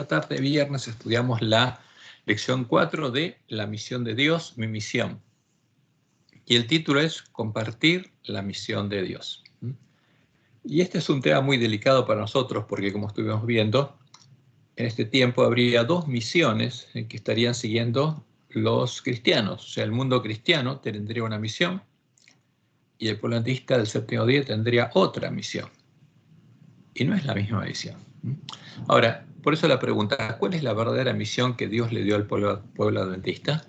tarde, viernes, estudiamos la lección 4 de La misión de Dios, mi misión. Y el título es Compartir la misión de Dios. Y este es un tema muy delicado para nosotros porque, como estuvimos viendo, en este tiempo habría dos misiones que estarían siguiendo los cristianos. O sea, el mundo cristiano tendría una misión y el pueblo adventista del séptimo día tendría otra misión. Y no es la misma misión. Ahora, por eso la pregunta, ¿cuál es la verdadera misión que Dios le dio al pueblo adventista?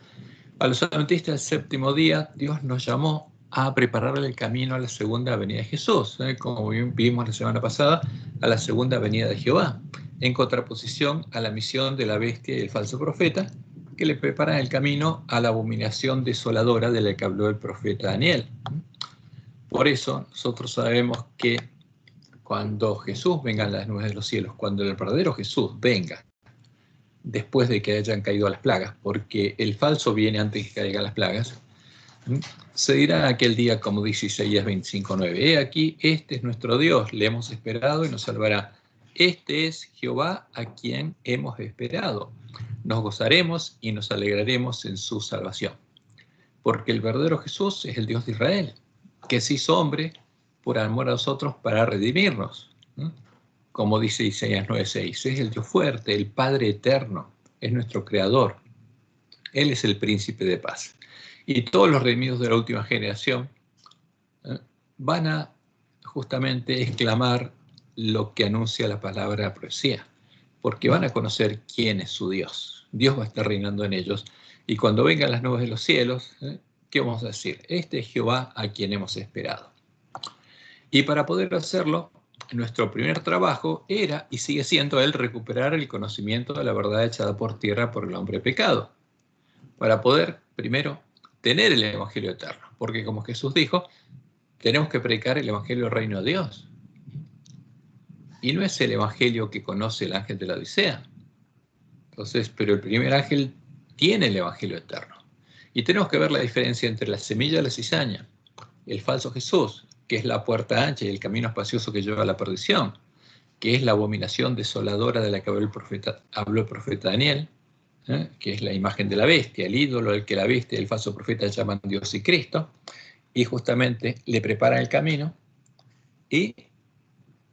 A los adventistas del séptimo día, Dios nos llamó a prepararle el camino a la segunda venida de Jesús, como vimos la semana pasada, a la segunda venida de Jehová, en contraposición a la misión de la bestia y el falso profeta, que le preparan el camino a la abominación desoladora de la que habló el profeta Daniel. Por eso nosotros sabemos que cuando Jesús venga en las nubes de los cielos, cuando el verdadero Jesús venga, después de que hayan caído las plagas, porque el falso viene antes de que caigan las plagas, se dirá aquel día, como dice Isaías 25:9, he aquí, este es nuestro Dios, le hemos esperado y nos salvará. Este es Jehová a quien hemos esperado. Nos gozaremos y nos alegraremos en su salvación. Porque el verdadero Jesús es el Dios de Israel, que se hizo hombre por amor a nosotros para redimirnos. Como dice Isaías 9:6, es el Dios fuerte, el Padre eterno, es nuestro creador. Él es el príncipe de paz. Y todos los redimidos de la última generación van a justamente exclamar lo que anuncia la palabra de profecía, porque van a conocer quién es su Dios. Dios va a estar reinando en ellos. Y cuando vengan las nubes de los cielos, ¿qué vamos a decir? Este es Jehová a quien hemos esperado. Y para poder hacerlo, nuestro primer trabajo era y sigue siendo el recuperar el conocimiento de la verdad echada por tierra por el hombre pecado, para poder, primero, tener el Evangelio eterno, porque como Jesús dijo, tenemos que predicar el Evangelio del Reino de Dios. Y no es el Evangelio que conoce el ángel de la Odisea. Entonces, pero el primer ángel tiene el Evangelio eterno. Y tenemos que ver la diferencia entre la semilla y la cizaña, el falso Jesús, que es la puerta ancha y el camino espacioso que lleva a la perdición, que es la abominación desoladora de la que habló el profeta Daniel, que es la imagen de la bestia, el ídolo al que la bestia y el falso profeta llaman Dios y Cristo, y justamente le preparan el camino, y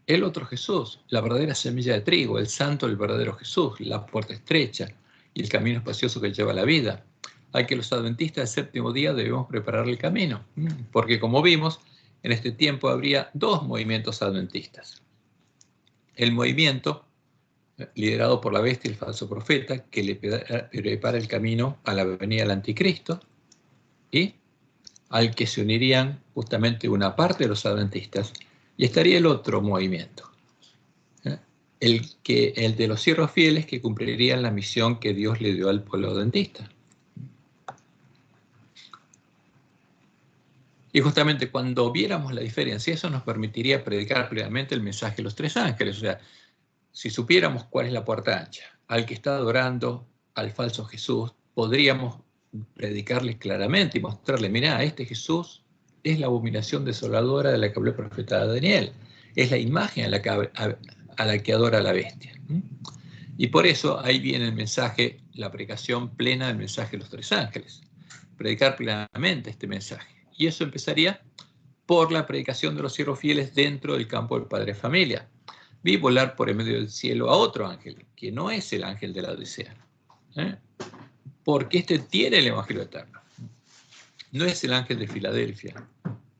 el otro Jesús, la verdadera semilla de trigo, el santo, el verdadero Jesús, la puerta estrecha y el camino espacioso que lleva a la vida, al que los adventistas del séptimo día debemos preparar el camino, porque como vimos, en este tiempo habría dos movimientos adventistas. El movimiento liderado por la bestia y el falso profeta, que le prepara el camino a la venida del anticristo, y al que se unirían justamente una parte de los adventistas, y estaría el otro movimiento, el de los siervos fieles que cumplirían la misión que Dios le dio al pueblo adventista. Y justamente cuando viéramos la diferencia, eso nos permitiría predicar plenamente el mensaje de los tres ángeles. O sea, si supiéramos cuál es la puerta ancha, al que está adorando al falso Jesús, podríamos predicarle claramente y mostrarle, mirá, este Jesús es la abominación desoladora de la que habló el profeta Daniel, es la imagen a la que adora la bestia. Y por eso ahí viene el mensaje, la predicación plena del mensaje de los tres ángeles, predicar plenamente este mensaje. Y eso empezaría por la predicación de los siervos fieles dentro del campo del Padre Familia. Vi volar por el medio del cielo a otro ángel, que no es el ángel de la Odisea, porque este tiene el Evangelio eterno. No es el ángel de Filadelfia,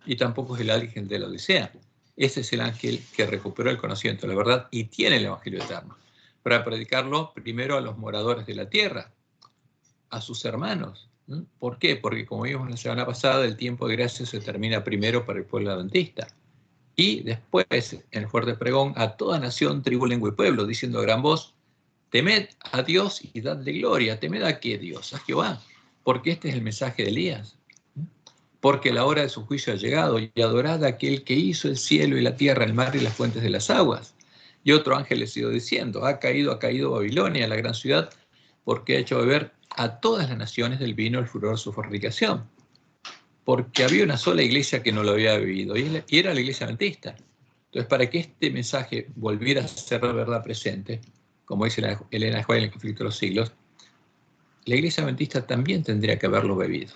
y tampoco es el ángel de la Odisea. Ese es el ángel que recuperó el conocimiento de la verdad y tiene el Evangelio eterno, para predicarlo primero a los moradores de la tierra, a sus hermanos. ¿Por qué? Porque como vimos la semana pasada, el tiempo de gracia se termina primero para el pueblo adventista. Y después, en el fuerte pregón, a toda nación, tribu, lengua y pueblo, diciendo a gran voz, temed a Dios y dadle gloria. ¿Temed a qué Dios? A Jehová. Porque este es el mensaje de Elías. Porque la hora de su juicio ha llegado, y adorad a aquel que hizo el cielo y la tierra, el mar y las fuentes de las aguas. Y otro ángel le siguió diciendo, ha caído Babilonia, la gran ciudad, porque ha hecho beber a todas las naciones del vino el furor de su fornicación. Porque había una sola iglesia que no lo había bebido, y era la iglesia adventista. Entonces, para que este mensaje volviera a ser la verdad presente, como dice Elena White en El conflicto de los siglos, la iglesia adventista también tendría que haberlo bebido.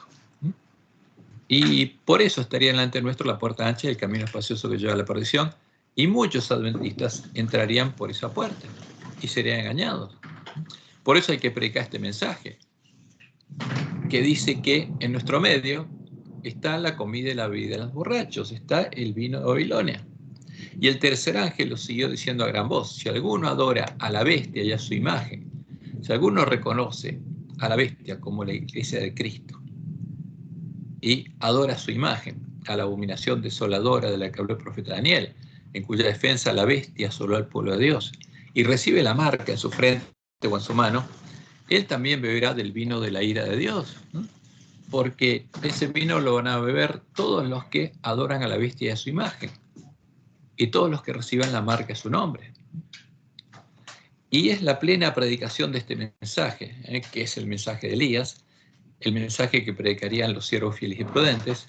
Y por eso estaría delante nuestro la puerta ancha y el camino espacioso que lleva a la perdición, y muchos adventistas entrarían por esa puerta y serían engañados. Por eso hay que predicar este mensaje, que dice que en nuestro medio está la comida y la bebida de los borrachos, está el vino de Babilonia. Y el tercer ángel lo siguió diciendo a gran voz: si alguno adora a la bestia y a su imagen, si alguno reconoce a la bestia como la iglesia de Cristo y adora su imagen, a la abominación desoladora de la que habló el profeta Daniel, en cuya defensa la bestia asoló al pueblo de Dios, y recibe la marca en su frente o en su mano, él también beberá del vino de la ira de Dios, ¿no? Porque ese vino lo van a beber todos los que adoran a la bestia y a su imagen, y todos los que reciban la marca en su nombre. Y es la plena predicación de este mensaje, que es el mensaje de Elías, el mensaje que predicarían los siervos fieles y prudentes,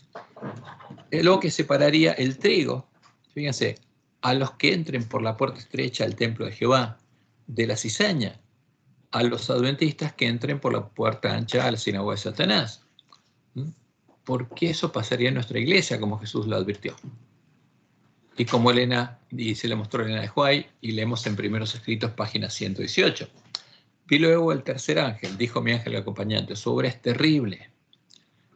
lo que separaría el trigo, fíjense, a los que entren por la puerta estrecha al templo de Jehová, de la cizaña, a los adventistas que entren por la puerta ancha a la sinagoga de Satanás. Porque eso pasaría en nuestra iglesia, como Jesús lo advirtió. Y como Elena, y se le mostró a Elena de White, y leemos en Primeros Escritos, página 118. Vi luego el tercer ángel, dijo mi ángel acompañante: su obra es terrible,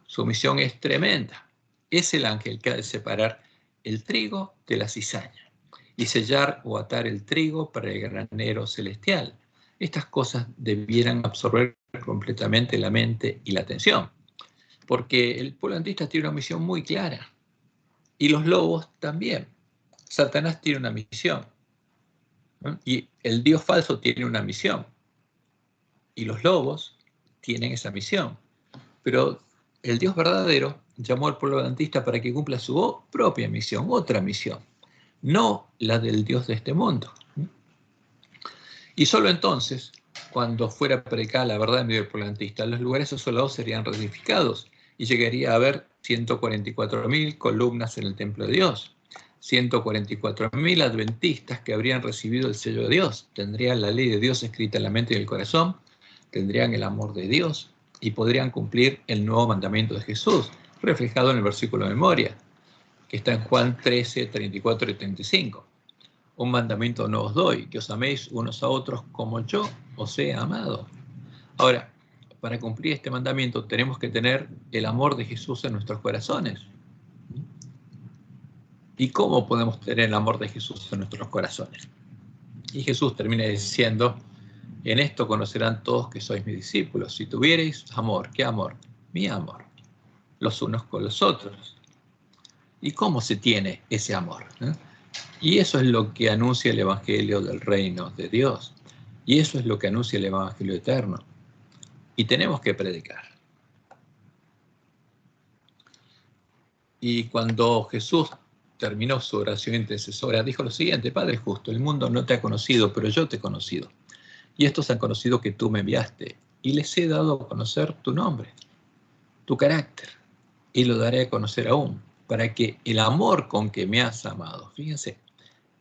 su misión es tremenda. Es el ángel que ha de separar el trigo de la cizaña y sellar o atar el trigo para el granero celestial. Estas cosas debieran absorber completamente la mente y la atención, porque el pueblo adventista tiene una misión muy clara, y los lobos también. Satanás tiene una misión, ¿no? Y el Dios falso tiene una misión, y los lobos tienen esa misión. Pero el Dios verdadero llamó al pueblo adventista para que cumpla su propia misión, otra misión, no la del Dios de este mundo. Y solo entonces, cuando fuera predicada la verdad en medio del pueblo adventista, los lugares asolados serían reedificados y llegaría a haber 144.000 columnas en el templo de Dios. 144.000 adventistas que habrían recibido el sello de Dios, tendrían la ley de Dios escrita en la mente y en el corazón, tendrían el amor de Dios y podrían cumplir el nuevo mandamiento de Jesús, reflejado en el versículo de memoria, que está en Juan 13, 34 y 35. Un mandamiento no os doy, que os améis unos a otros como yo os he amado. Ahora, para cumplir este mandamiento tenemos que tener el amor de Jesús en nuestros corazones. ¿Y cómo podemos tener el amor de Jesús en nuestros corazones? Y Jesús termina diciendo: en esto conocerán todos que sois mis discípulos, si tuviereis amor. ¿Qué amor? Mi amor, los unos con los otros. ¿Y cómo se tiene ese amor? Y eso es lo que anuncia el Evangelio del Reino de Dios. Y eso es lo que anuncia el Evangelio eterno. Y tenemos que predicar. Y cuando Jesús terminó su oración intercesora, dijo lo siguiente: Padre justo, el mundo no te ha conocido, pero yo te he conocido. Y estos han conocido que tú me enviaste, y les he dado a conocer tu nombre, tu carácter, y lo daré a conocer aún, para que el amor con que me has amado, fíjense,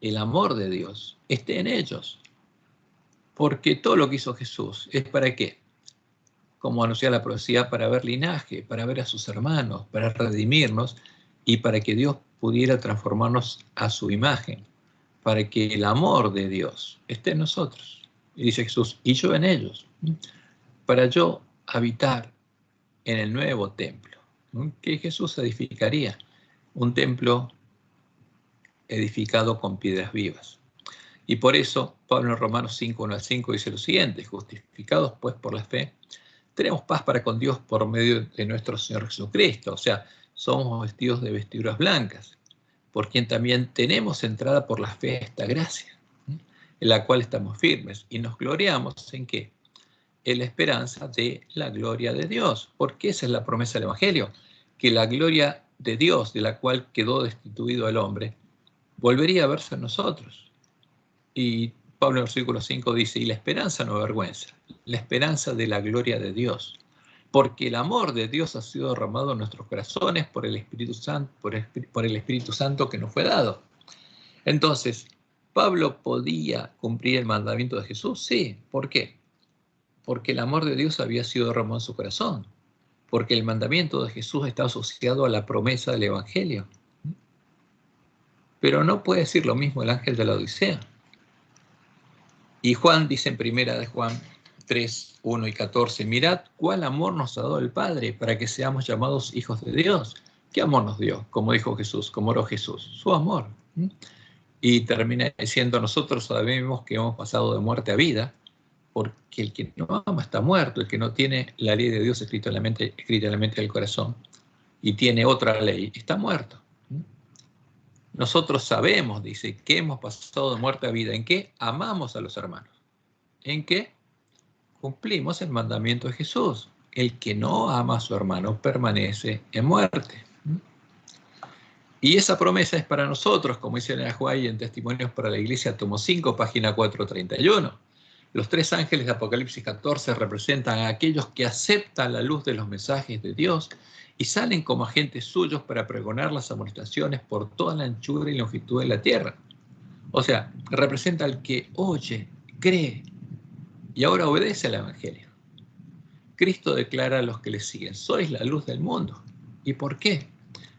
el amor de Dios esté en ellos. Porque todo lo que hizo Jesús es para qué, como anuncia la profecía, para ver linaje, para ver a sus hermanos, para redimirnos y para que Dios pudiera transformarnos a su imagen, para que el amor de Dios esté en nosotros. Y dice Jesús: y yo en ellos, para yo habitar en el nuevo templo, que Jesús edificaría, un templo edificado con piedras vivas. Y por eso Pablo en Romanos 5, 1 al 5 dice lo siguiente: justificados pues por la fe, tenemos paz para con Dios por medio de nuestro Señor Jesucristo. O sea, somos vestidos de vestiduras blancas, por quien también tenemos entrada por la fe a esta gracia, en la cual estamos firmes y nos gloriamos en ¿qué? En la esperanza de la gloria de Dios, porque esa es la promesa del Evangelio, que la gloria de Dios, de la cual quedó destituido el hombre, volvería a verse en nosotros. Y Pablo en el versículo 5 dice: y la esperanza no avergüenza, la esperanza de la gloria de Dios, porque el amor de Dios ha sido derramado en nuestros corazones por el Espíritu Santo, por el Espíritu Santo que nos fue dado. Entonces, ¿Pablo podía cumplir el mandamiento de Jesús? Sí. ¿Por qué? Porque el amor de Dios había sido derramado en su corazón. Porque el mandamiento de Jesús está asociado a la promesa del Evangelio. Pero no puede decir lo mismo el ángel de la Odisea. Y Juan dice en primera de Juan 3, 1 y 14, mirad cuál amor nos ha dado el Padre para que seamos llamados hijos de Dios. ¿Qué amor nos dio? Como dijo Jesús, como oró Jesús, su amor. Y termina diciendo, nosotros sabemos que hemos pasado de muerte a vida, porque el que no ama está muerto, el que no tiene la ley de Dios escrita en la mente del corazón, y tiene otra ley, está muerto. Nosotros sabemos, dice, que hemos pasado de muerte a vida. ¿En qué? Amamos a los hermanos. ¿En qué? Cumplimos el mandamiento de Jesús. El que no ama a su hermano permanece en muerte. Y esa promesa es para nosotros, como dice en Ajuay en Testimonios para la Iglesia, tomo 5, página 431. Los 3 ángeles de Apocalipsis 14 representan a aquellos que aceptan la luz de los mensajes de Dios y salen como agentes suyos para pregonar las amonestaciones por toda la anchura y longitud de la tierra. O sea, representa al que oye, cree y ahora obedece al Evangelio. Cristo declara a los que le siguen, sois la luz del mundo. ¿Y por qué?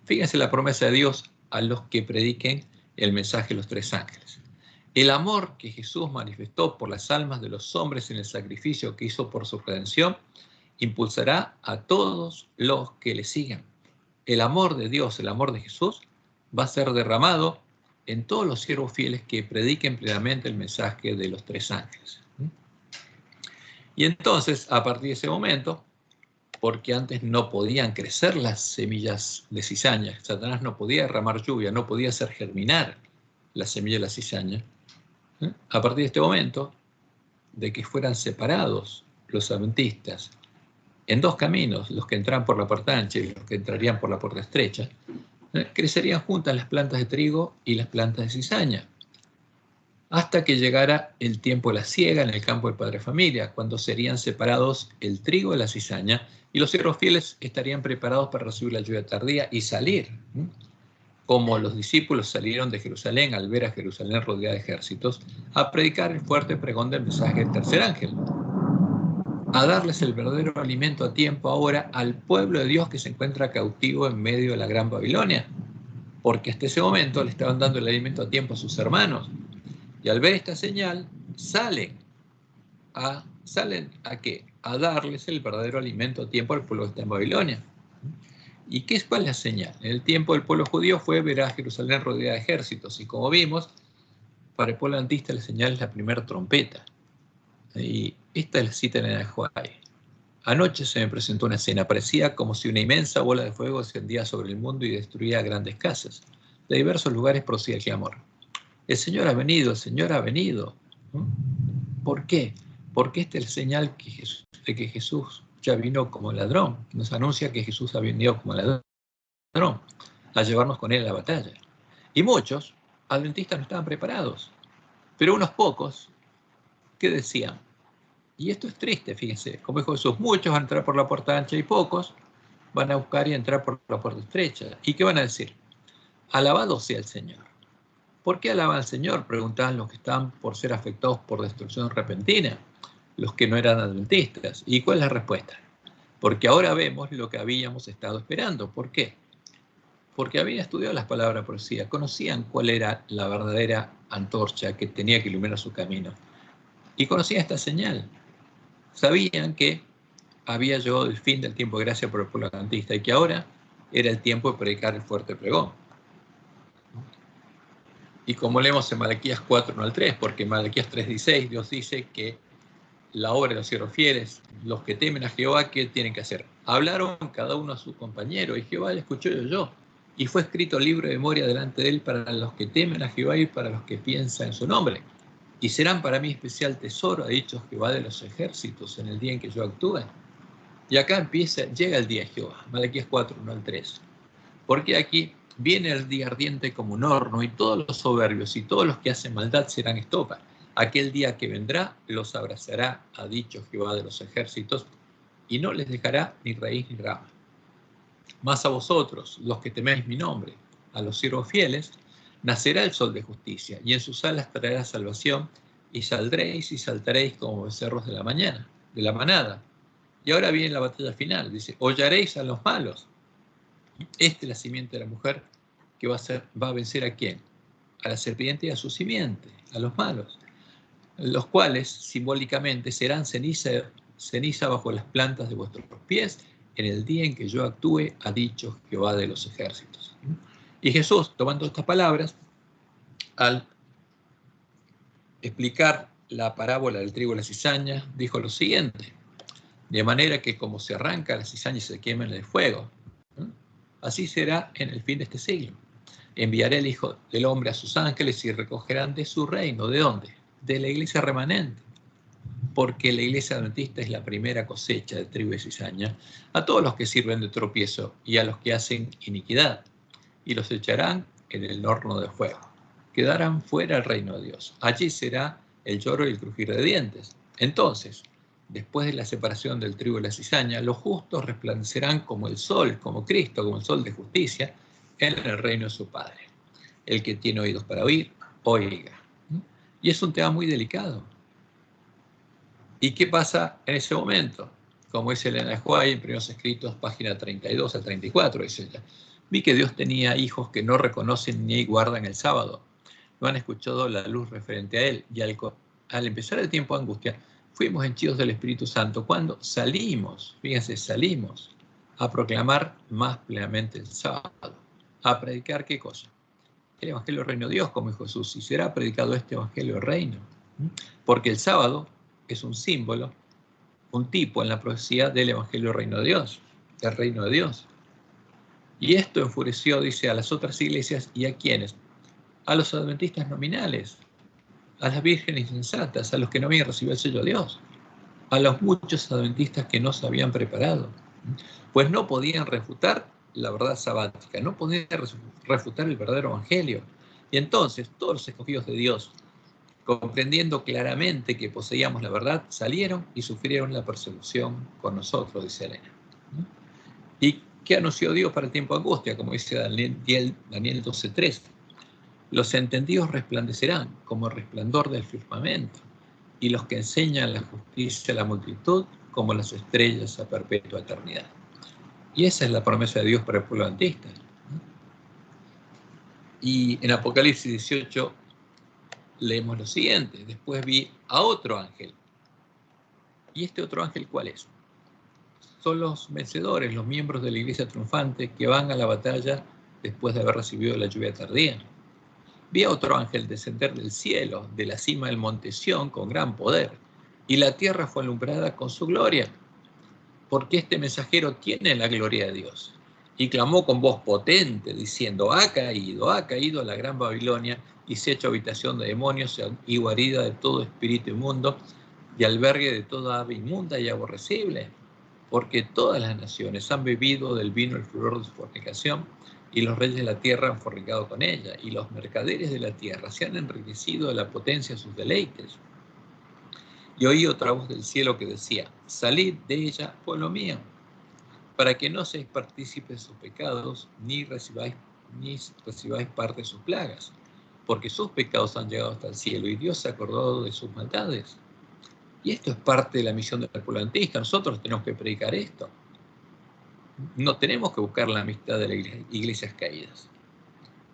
Fíjense la promesa de Dios a los que prediquen el mensaje de los 3 ángeles. El amor que Jesús manifestó por las almas de los hombres en el sacrificio que hizo por su redención impulsará a todos los que le sigan. El amor de Dios, el amor de Jesús, va a ser derramado en todos los siervos fieles que prediquen plenamente el mensaje de los 3 ángeles. Y entonces, a partir de ese momento, porque antes no podían crecer las semillas de cizaña, Satanás no podía derramar lluvia, no podía hacer germinar la semilla de la cizaña, a partir de este momento, de que fueran separados los adventistas en 2 caminos, los que entraban por la puerta ancha y los que entrarían por la puerta estrecha, crecerían juntas las plantas de trigo y las plantas de cizaña, hasta que llegara el tiempo de la siega en el campo del padre familia, cuando serían separados el trigo de la cizaña y los siervos fieles estarían preparados para recibir la lluvia tardía y salir. Como los discípulos salieron de Jerusalén al ver a Jerusalén rodeada de ejércitos, a predicar el fuerte pregón del mensaje del tercer ángel, a darles el verdadero alimento a tiempo ahora al pueblo de Dios que se encuentra cautivo en medio de la gran Babilonia, porque hasta ese momento le estaban dando el alimento a tiempo a sus hermanos, y al ver esta señal salen a ¿qué? A darles el verdadero alimento a tiempo al pueblo que está en Babilonia. ¿Y cuál es la señal? En el tiempo del pueblo judío fue ver a Jerusalén rodeada de ejércitos. Y como vimos, para el pueblo adventista la señal es la primera trompeta. Y esta es la cita en el Ajuay. Anoche se me presentó una escena. Parecía como si una inmensa bola de fuego descendía sobre el mundo y destruía grandes casas. De diversos lugares procedía el clamor. El Señor ha venido, el Señor ha venido. ¿Por qué? Porque esta es la señal de que Jesús ya vino como ladrón. Nos anuncia que Jesús ha venido como ladrón a llevarnos con él a la batalla. Y muchos adventistas no estaban preparados, pero unos pocos que decían, y esto es triste, fíjense, como dijo Jesús, muchos van a entrar por la puerta ancha y pocos van a buscar y entrar por la puerta estrecha. ¿Y qué van a decir? Alabado sea el Señor. ¿Por qué alaban al Señor? Preguntaban los que estaban por ser afectados por destrucción repentina, los que no eran adventistas. ¿Y cuál es la respuesta? Porque ahora vemos lo que habíamos estado esperando. ¿Por qué? Porque habían estudiado las palabras de profecía, conocían cuál era la verdadera antorcha que tenía que iluminar su camino. Y conocían esta señal. Sabían que había llegado el fin del tiempo de gracia por el pueblo adventista y que ahora era el tiempo de predicar el fuerte pregón. Y como leemos en Malaquías 4, 1 al 3, porque en Malaquías 3:16 Dios dice que la obra de los siervos fieles, los que temen a Jehová, ¿qué tienen que hacer? Hablaron cada uno a su compañero y Jehová le escuchó y oyó. Y fue escrito libro de memoria delante de él para los que temen a Jehová y para los que piensan en su nombre. Y serán para mí especial tesoro, ha dicho Jehová de los ejércitos, en el día en que yo actúe. Y acá llega el día de Jehová, Malaquías 4, 1 al 3. Porque aquí viene el día ardiente como un horno, y todos los soberbios y todos los que hacen maldad serán estopa. Aquel día que vendrá los abrazará, ha dicho Jehová de los ejércitos, y no les dejará ni raíz ni rama. Mas a vosotros, los que teméis mi nombre, a los siervos fieles, Nacerá el sol de justicia, y en sus alas traerá salvación, y saldréis y saltaréis como becerros de la mañana, de la manada. Y ahora viene la batalla final, dice, hollaréis a los malos. Esta es la simiente de la mujer que va a vencer ¿a quién? A la serpiente y a su simiente, a los malos, los cuales simbólicamente serán ceniza bajo las plantas de vuestros pies en el día en que yo actúe, ha dicho Jehová de los ejércitos. Y Jesús, tomando estas palabras, al explicar la parábola del trigo y la cizaña, dijo lo siguiente: de manera que como se arranca la cizaña y se quema en el fuego, así será en el fin de este siglo. Enviaré el Hijo del Hombre a sus ángeles y recogerán de su reino. ¿De dónde? De la iglesia remanente. Porque la iglesia adventista es la primera cosecha de trigo y cizaña, a todos los que sirven de tropiezo y a los que hacen iniquidad, y los echarán en el horno de fuego. Quedarán fuera del reino de Dios. Allí será el lloro y el crujir de dientes. Entonces, después de la separación del trigo y la cizaña, los justos resplandecerán como el sol, como Cristo, como el sol de justicia, en el reino de su Padre. El que tiene oídos para oír, oiga. Y es un tema muy delicado. ¿Y qué pasa en ese momento? Como dice Elena de White en Primeros Escritos, página 32 a 34, dice ella: vi que Dios tenía hijos que no reconocen ni guardan el sábado, no han escuchado la luz referente a él, y al empezar el tiempo de angustia, fuimos henchidos del Espíritu Santo cuando salimos, fíjense, salimos a proclamar más plenamente el sábado. ¿A predicar qué cosa? El Evangelio del Reino de Dios, como dijo Jesús, y será predicado este Evangelio del Reino. Porque el sábado es un símbolo, un tipo en la profecía del Evangelio del Reino de Dios, del Reino de Dios. Y esto enfureció, dice, a las otras iglesias. ¿Y a quiénes? A los adventistas nominales, a las vírgenes insensatas, a los que no habían recibido el sello de Dios, a los muchos adventistas que no se habían preparado, pues no podían refutar la verdad sabática, no podían refutar el verdadero evangelio. Y entonces todos los escogidos de Dios, comprendiendo claramente que poseíamos la verdad, salieron y sufrieron la persecución con nosotros, dice Elena. ¿Y qué anunció Dios para el tiempo de angustia? Como dice Daniel 12:3. Los entendidos resplandecerán como el resplandor del firmamento, y los que enseñan la justicia a la multitud como las estrellas a perpetua eternidad. Y esa es la promesa de Dios para el pueblo adventista. Y en Apocalipsis 18 leemos lo siguiente: después vi a otro ángel. ¿Y este otro ángel cuál es? Son los vencedores, los miembros de la iglesia triunfante que van a la batalla después de haber recibido la lluvia tardía. Vi a otro ángel descender del cielo, de la cima del monte Sión, con gran poder, y la tierra fue alumbrada con su gloria, porque este mensajero tiene la gloria de Dios. Y clamó con voz potente, diciendo: ha caído la gran Babilonia, y se ha hecho habitación de demonios y guarida de todo espíritu inmundo, y albergue de toda ave inmunda y aborrecible, porque todas las naciones han bebido del vino el furor de su fornicación, y los reyes de la tierra han fornicado con ella, y los mercaderes de la tierra se han enriquecido de la potencia de sus deleites. Y oí otra voz del cielo que decía: salid de ella, pueblo mío, para que no seáis partícipes de sus pecados, ni recibáis parte de sus plagas, porque sus pecados han llegado hasta el cielo, y Dios se ha acordado de sus maldades. Y esto es parte de la misión del pueblo adventista. Nosotros tenemos que predicar esto. No tenemos que buscar la amistad de las iglesias caídas.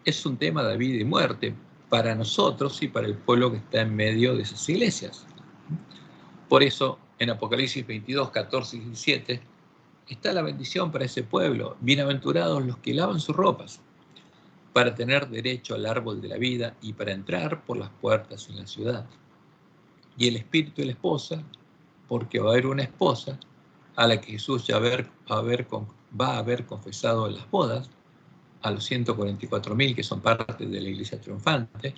Es un tema de vida y muerte para nosotros y para el pueblo que está en medio de esas iglesias. Por eso, en Apocalipsis 22, 14 y 17, está la bendición para ese pueblo. Bienaventurados los que lavan sus ropas, para tener derecho al árbol de la vida y para entrar por las puertas en la ciudad. Y el espíritu y la esposa, porque va a haber una esposa a la que Jesús ya va a haber confesado en las bodas, a los 144.000 que son parte de la iglesia triunfante,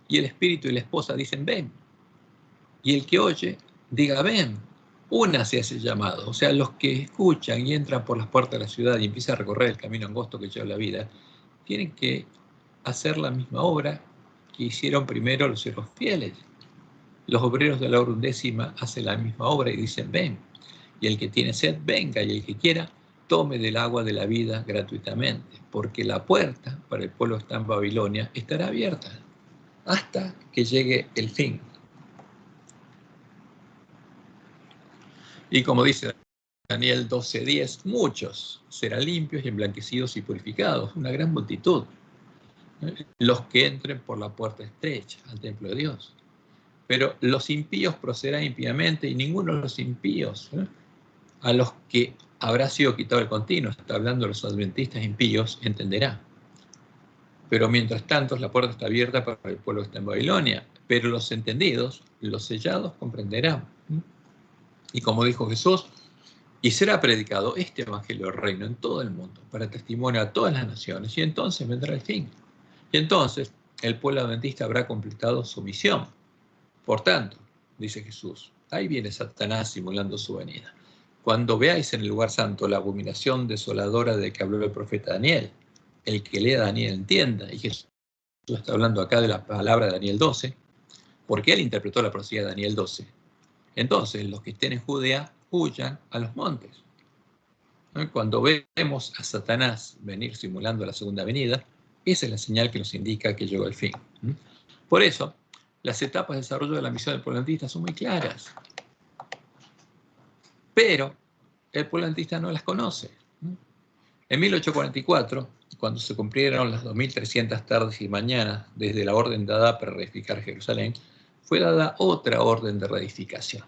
y el espíritu y la esposa dicen: ven. Y el que oye, diga: ven. Una se hace llamado. O sea, los que escuchan y entran por las puertas de la ciudad y empiezan a recorrer el camino angosto que lleva la vida, tienen que hacer la misma obra que hicieron primero los siervos fieles. Los obreros de la hora 11 hacen la misma obra y dicen: ven. Y el que tiene sed, venga, y el que quiera, tome del agua de la vida gratuitamente, porque la puerta para el pueblo que está en Babilonia estará abierta hasta que llegue el fin. Y como dice Daniel 12:10, muchos serán limpios y emblanquecidos y purificados, una gran multitud, los que entren por la puerta estrecha al templo de Dios. Pero los impíos procederán impíamente, y ninguno de los impíos, a los que habrá sido quitado el continuo, está hablando de los adventistas impíos, entenderá. Pero mientras tanto la puerta está abierta para el pueblo que está en Babilonia, pero los entendidos, los sellados, comprenderán. Y como dijo Jesús, y será predicado este evangelio del reino en todo el mundo, para testimonio a todas las naciones, y entonces vendrá el fin. Y entonces el pueblo adventista habrá completado su misión. Por tanto, dice Jesús, ahí viene Satanás simulando su venida. Cuando veáis en el lugar santo la abominación desoladora de que habló el profeta Daniel, el que lea Daniel entienda, y Jesús está hablando acá de la palabra de Daniel 12, porque él interpretó la profecía de Daniel 12. Entonces, los que estén en Judea, huyan a los montes. Cuando vemos a Satanás venir simulando la segunda venida, esa es la señal que nos indica que llegó el fin. Por eso, las etapas de desarrollo de la misión del pueblo adventista son muy claras. Pero el pueblo adventista no las conoce. En 1844, cuando se cumplieron las 2300 tardes y mañanas desde la orden dada para reedificar Jerusalén, fue dada otra orden de reedificación.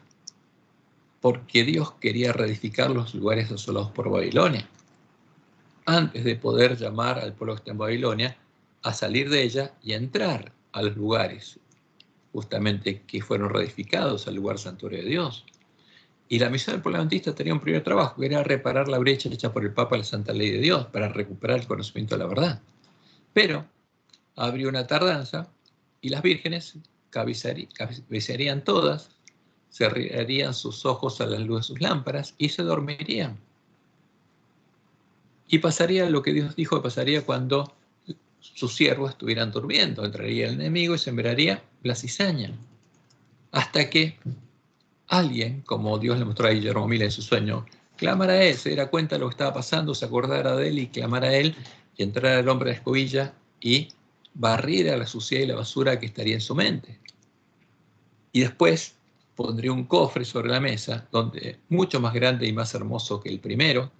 Porque Dios quería reedificar los lugares asolados por Babilonia, antes de poder llamar al pueblo que está en Babilonia a salir de ella y a entrar a los lugares justamente que fueron reedificados, al lugar santuario de Dios. Y la misión del pueblo adventista tenía un primer trabajo, que era reparar la brecha hecha por el Papa a la Santa Ley de Dios, para recuperar el conocimiento de la verdad. Pero habría una tardanza y las vírgenes cabecearían todas, cerrarían sus ojos a la luz de sus lámparas y se dormirían. Y pasaría lo que Dios dijo que pasaría cuando sus siervos estuvieran durmiendo. Entraría el enemigo y sembraría la cizaña. Hasta que alguien, como Dios le mostró a Guillermo Mila en su sueño, clamara a él, se diera cuenta de lo que estaba pasando, se acordara de él y clamara a él, y entrara el hombre a la escobilla y barriera la suciedad y la basura que estaría en su mente. Y después pondría un cofre sobre la mesa, donde mucho más grande y más hermoso que el primero,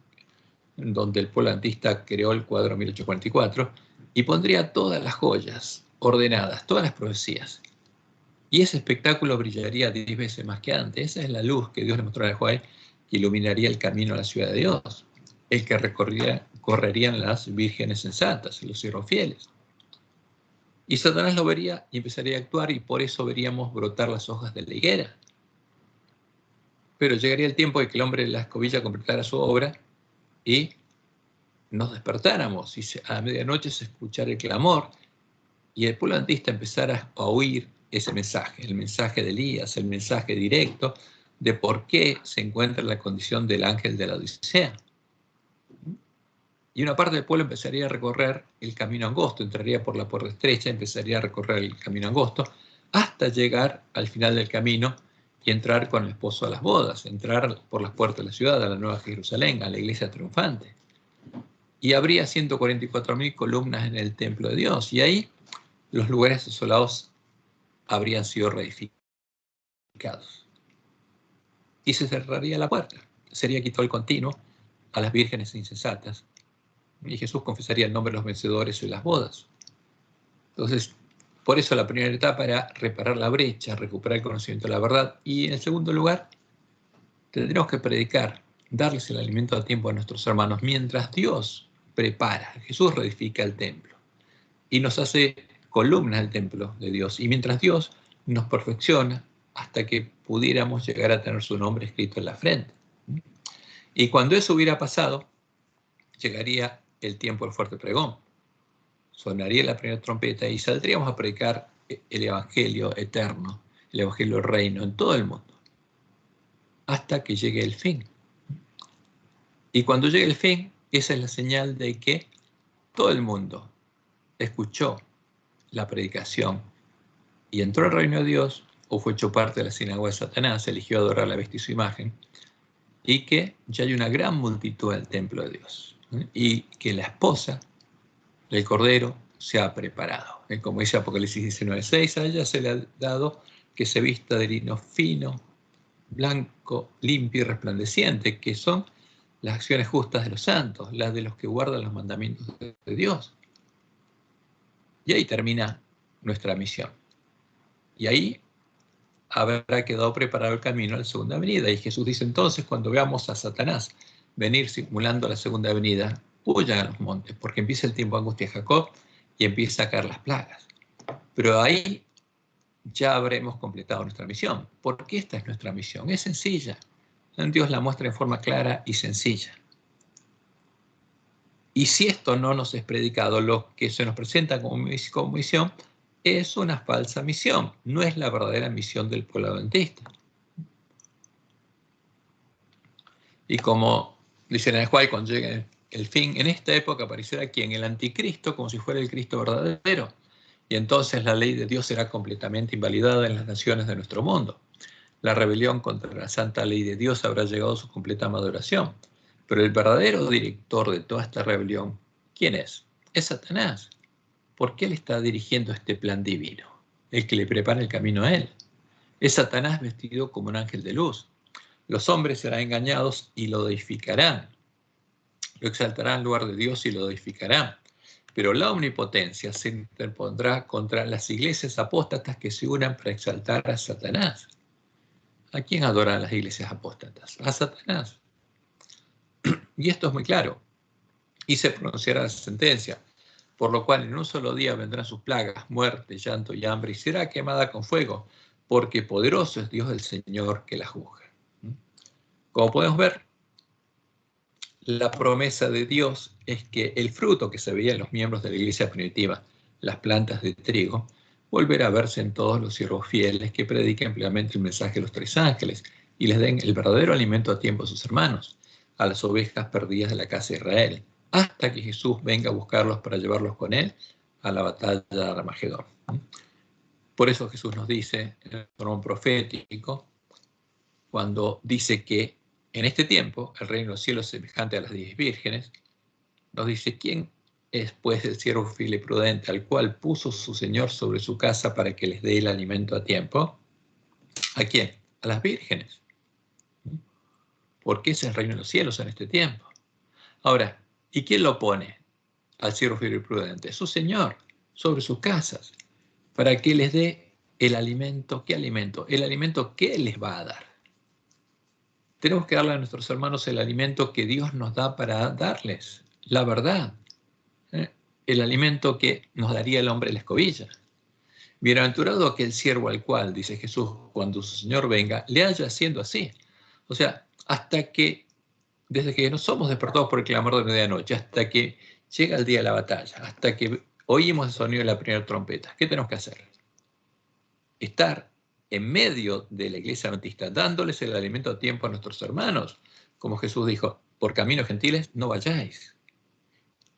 donde el pueblo adventista creó el cuadro 1844, y pondría todas las joyas ordenadas, todas las profecías. Y ese espectáculo brillaría 10 veces más que antes. Esa es la luz que Dios le mostró a Joel, que iluminaría el camino a la ciudad de Dios, el que correrían las vírgenes sensatas, los siervos fieles. Y Satanás lo vería y empezaría a actuar, y por eso veríamos brotar las hojas de la higuera. Pero llegaría el tiempo de que el hombre de la escobilla completara su obra y nos despertáramos, y a medianoche se escuchara el clamor, y el pueblo adventista empezara a oír ese mensaje, el mensaje de Elías, el mensaje directo de por qué se encuentra en la condición del ángel de la Odisea. Y una parte del pueblo empezaría a recorrer el camino angosto, entraría por la puerta estrecha, empezaría a recorrer el camino angosto, hasta llegar al final del camino y entrar con el esposo a las bodas, entrar por las puertas de la ciudad, a la Nueva Jerusalén, a la iglesia triunfante. Y habría 144.000 columnas en el templo de Dios, y ahí los lugares desolados habrían sido reedificados. Y se cerraría la puerta, sería quitado el continuo a las vírgenes insensatas, y Jesús confesaría el nombre de los vencedores en las bodas. Entonces, por eso la primera etapa era reparar la brecha, recuperar el conocimiento de la verdad, y en segundo lugar, tendremos que predicar, darles el alimento a tiempo a nuestros hermanos, mientras Dios prepara. Jesús reedifica el templo y nos hace columnas del templo de Dios, y mientras Dios nos perfecciona hasta que pudiéramos llegar a tener su nombre escrito en la frente. Y cuando eso hubiera pasado, llegaría el tiempo del fuerte pregón. Sonaría la primera trompeta y saldríamos a predicar el evangelio eterno, el evangelio del reino en todo el mundo, hasta que llegue el fin. Y cuando llegue el fin, esa es la señal de que todo el mundo escuchó la predicación y entró al reino de Dios, o fue hecho parte de la sinagoga de Satanás, eligió adorar la bestia y su imagen, y que ya hay una gran multitud en el templo de Dios, y que la esposa del Cordero se ha preparado. Como dice Apocalipsis 19:6, a ella se le ha dado que se vista de lino fino, blanco, limpio y resplandeciente, que son las acciones justas de los santos, las de los que guardan los mandamientos de Dios. Y ahí termina nuestra misión. Y ahí habrá quedado preparado el camino a la segunda venida. Y Jesús dice entonces, cuando veamos a Satanás venir simulando la segunda venida, huyan a los montes, porque empieza el tiempo de angustia de Jacob y empieza a caer las plagas. Pero ahí ya habremos completado nuestra misión. ¿Por qué esta es nuestra misión? Es sencilla. Dios la muestra en forma clara y sencilla. Y si esto no nos es predicado, lo que se nos presenta como misión es una falsa misión, no es la verdadera misión del pueblo adventista. Y como dice en el cual cuando llegue el fin, en esta época aparecerá quien, el anticristo, como si fuera el Cristo verdadero. Y entonces la ley de Dios será completamente invalidada en las naciones de nuestro mundo. La rebelión contra la santa ley de Dios habrá llegado a su completa maduración. Pero el verdadero director de toda esta rebelión, ¿quién es? Es Satanás. ¿Por qué él está dirigiendo este plan divino? El que le prepara el camino a él. Es Satanás vestido como un ángel de luz. Los hombres serán engañados y lo deificarán. Lo exaltarán en lugar de Dios y lo deificarán. Pero la omnipotencia se interpondrá contra las iglesias apóstatas que se unan para exaltar a Satanás. ¿A quién adoran las iglesias apóstatas? A Satanás. Y esto es muy claro. Y se pronunciará la sentencia, por lo cual en un solo día vendrán sus plagas, muerte, llanto y hambre, y será quemada con fuego, porque poderoso es Dios el Señor que la juzga. Como podemos ver, la promesa de Dios es que el fruto que se veía en los miembros de la iglesia primitiva, las plantas de trigo, volverá a verse en todos los siervos fieles que prediquen ampliamente el mensaje de los tres ángeles y les den el verdadero alimento a tiempo a sus hermanos, a las ovejas perdidas de la casa de Israel, hasta que Jesús venga a buscarlos para llevarlos con él a la batalla de Armagedón. Por eso Jesús nos dice en el sermón profético, cuando dice que en este tiempo el reino de los cielos es semejante a las 10 vírgenes, nos dice, ¿quién es pues el siervo fiel y prudente al cual puso su Señor sobre su casa para que les dé el alimento a tiempo? ¿A quién? A las vírgenes. Porque ese es el reino de los cielos en este tiempo. Ahora, ¿y quién lo pone al siervo fiel y prudente? Su Señor, sobre sus casas, para que les dé el alimento. ¿Qué alimento? El alimento que Él les va a dar. Tenemos que darle a nuestros hermanos el alimento que Dios nos da para darles, la verdad. El alimento que nos daría el hombre la escobilla. Bienaventurado aquel siervo al cual, dice Jesús, cuando su Señor venga, le haya haciendo así. O sea, desde que no somos despertados por el clamor de medianoche, hasta que llega el día de la batalla, hasta que oímos el sonido de la primera trompeta, ¿qué tenemos que hacer? Estar en medio de la iglesia adventista, dándoles el alimento a tiempo a nuestros hermanos, como Jesús dijo, por caminos gentiles no vayáis,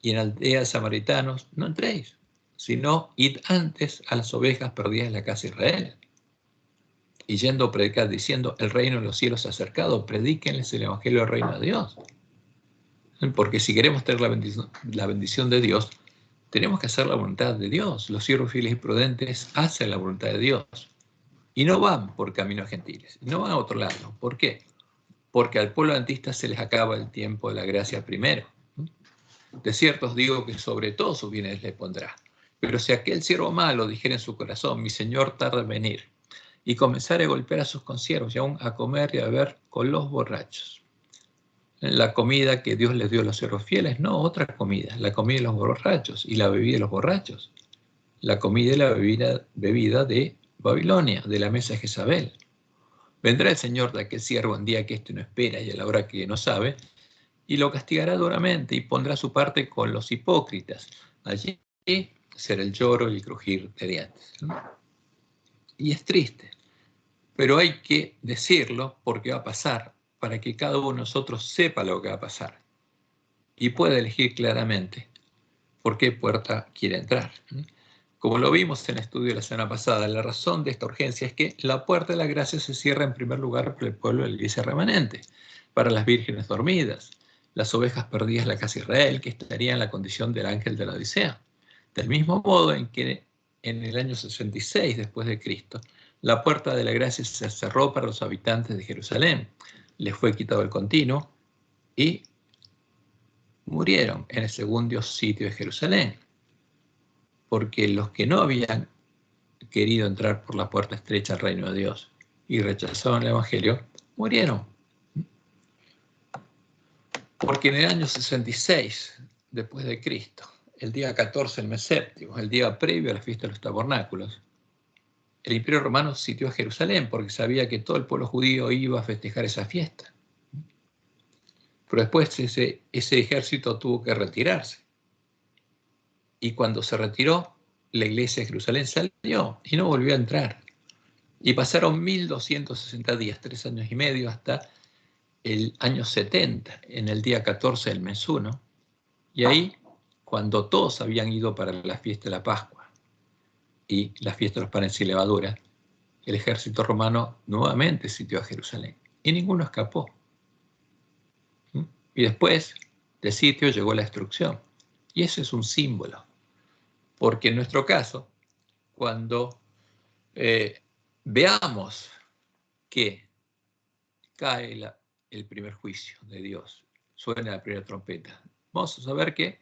y en aldeas samaritanos no entréis, sino id antes a las ovejas perdidas en la casa de Israel. Y yendo a predicar diciendo, el reino de los cielos se ha acercado, predíquenles el evangelio del reino de Dios. Porque si queremos tener la bendición de Dios, tenemos que hacer la voluntad de Dios. Los siervos fieles y prudentes hacen la voluntad de Dios. Y no van por caminos gentiles, no van a otro lado. ¿Por qué? Porque al pueblo adventista se les acaba el tiempo de la gracia primero. De cierto os digo que sobre todos sus bienes le pondrá. Pero si aquel siervo malo dijera en su corazón, mi Señor tarda en venir, y comenzara a golpear a sus consiervos y aún a comer y a beber con los borrachos. La comida que Dios les dio a los siervos fieles, no, otra comida, la comida de los borrachos y la bebida de los borrachos. La comida y la bebida de Babilonia, de la mesa de Jezabel. Vendrá el Señor de aquel siervo en día que éste no espera y a la hora que no sabe, y lo castigará duramente y pondrá su parte con los hipócritas. Allí será el lloro y el crujir de dientes. Y es triste, pero hay que decirlo porque va a pasar, para que cada uno de nosotros sepa lo que va a pasar y pueda elegir claramente por qué puerta quiere entrar. Como lo vimos en el estudio la semana pasada, la razón de esta urgencia es que la puerta de la gracia se cierra en primer lugar para el pueblo de la iglesia remanente, para las vírgenes dormidas, las ovejas perdidas de la casa de Israel, que estarían en la condición del ángel de la Odisea. Del mismo modo en que en el año 66 después de Cristo, la puerta de la gracia se cerró para los habitantes de Jerusalén, les fue quitado el continuo y murieron en el segundo sitio de Jerusalén, porque los que no habían querido entrar por la puerta estrecha al reino de Dios y rechazaron el Evangelio, murieron. Porque en el año 66 después de Cristo, el día 14 del mes séptimo, el día previo a la fiesta de los tabernáculos, el Imperio Romano sitió a Jerusalén porque sabía que todo el pueblo judío iba a festejar esa fiesta. Pero después ese ejército tuvo que retirarse. Y cuando se retiró, la iglesia de Jerusalén salió y no volvió a entrar. Y pasaron 1260 días, 3 años y medio, hasta el año 70, en el día 14 del mes 1. Y ahí, cuando todos habían ido para la fiesta de la Pascua y la fiesta de los panes sin levadura, el ejército romano nuevamente sitió a Jerusalén y ninguno escapó. Y después del sitio llegó la destrucción. Y eso es un símbolo, porque en nuestro caso, cuando veamos que cae el primer juicio de Dios, suena la primera trompeta, vamos a saber que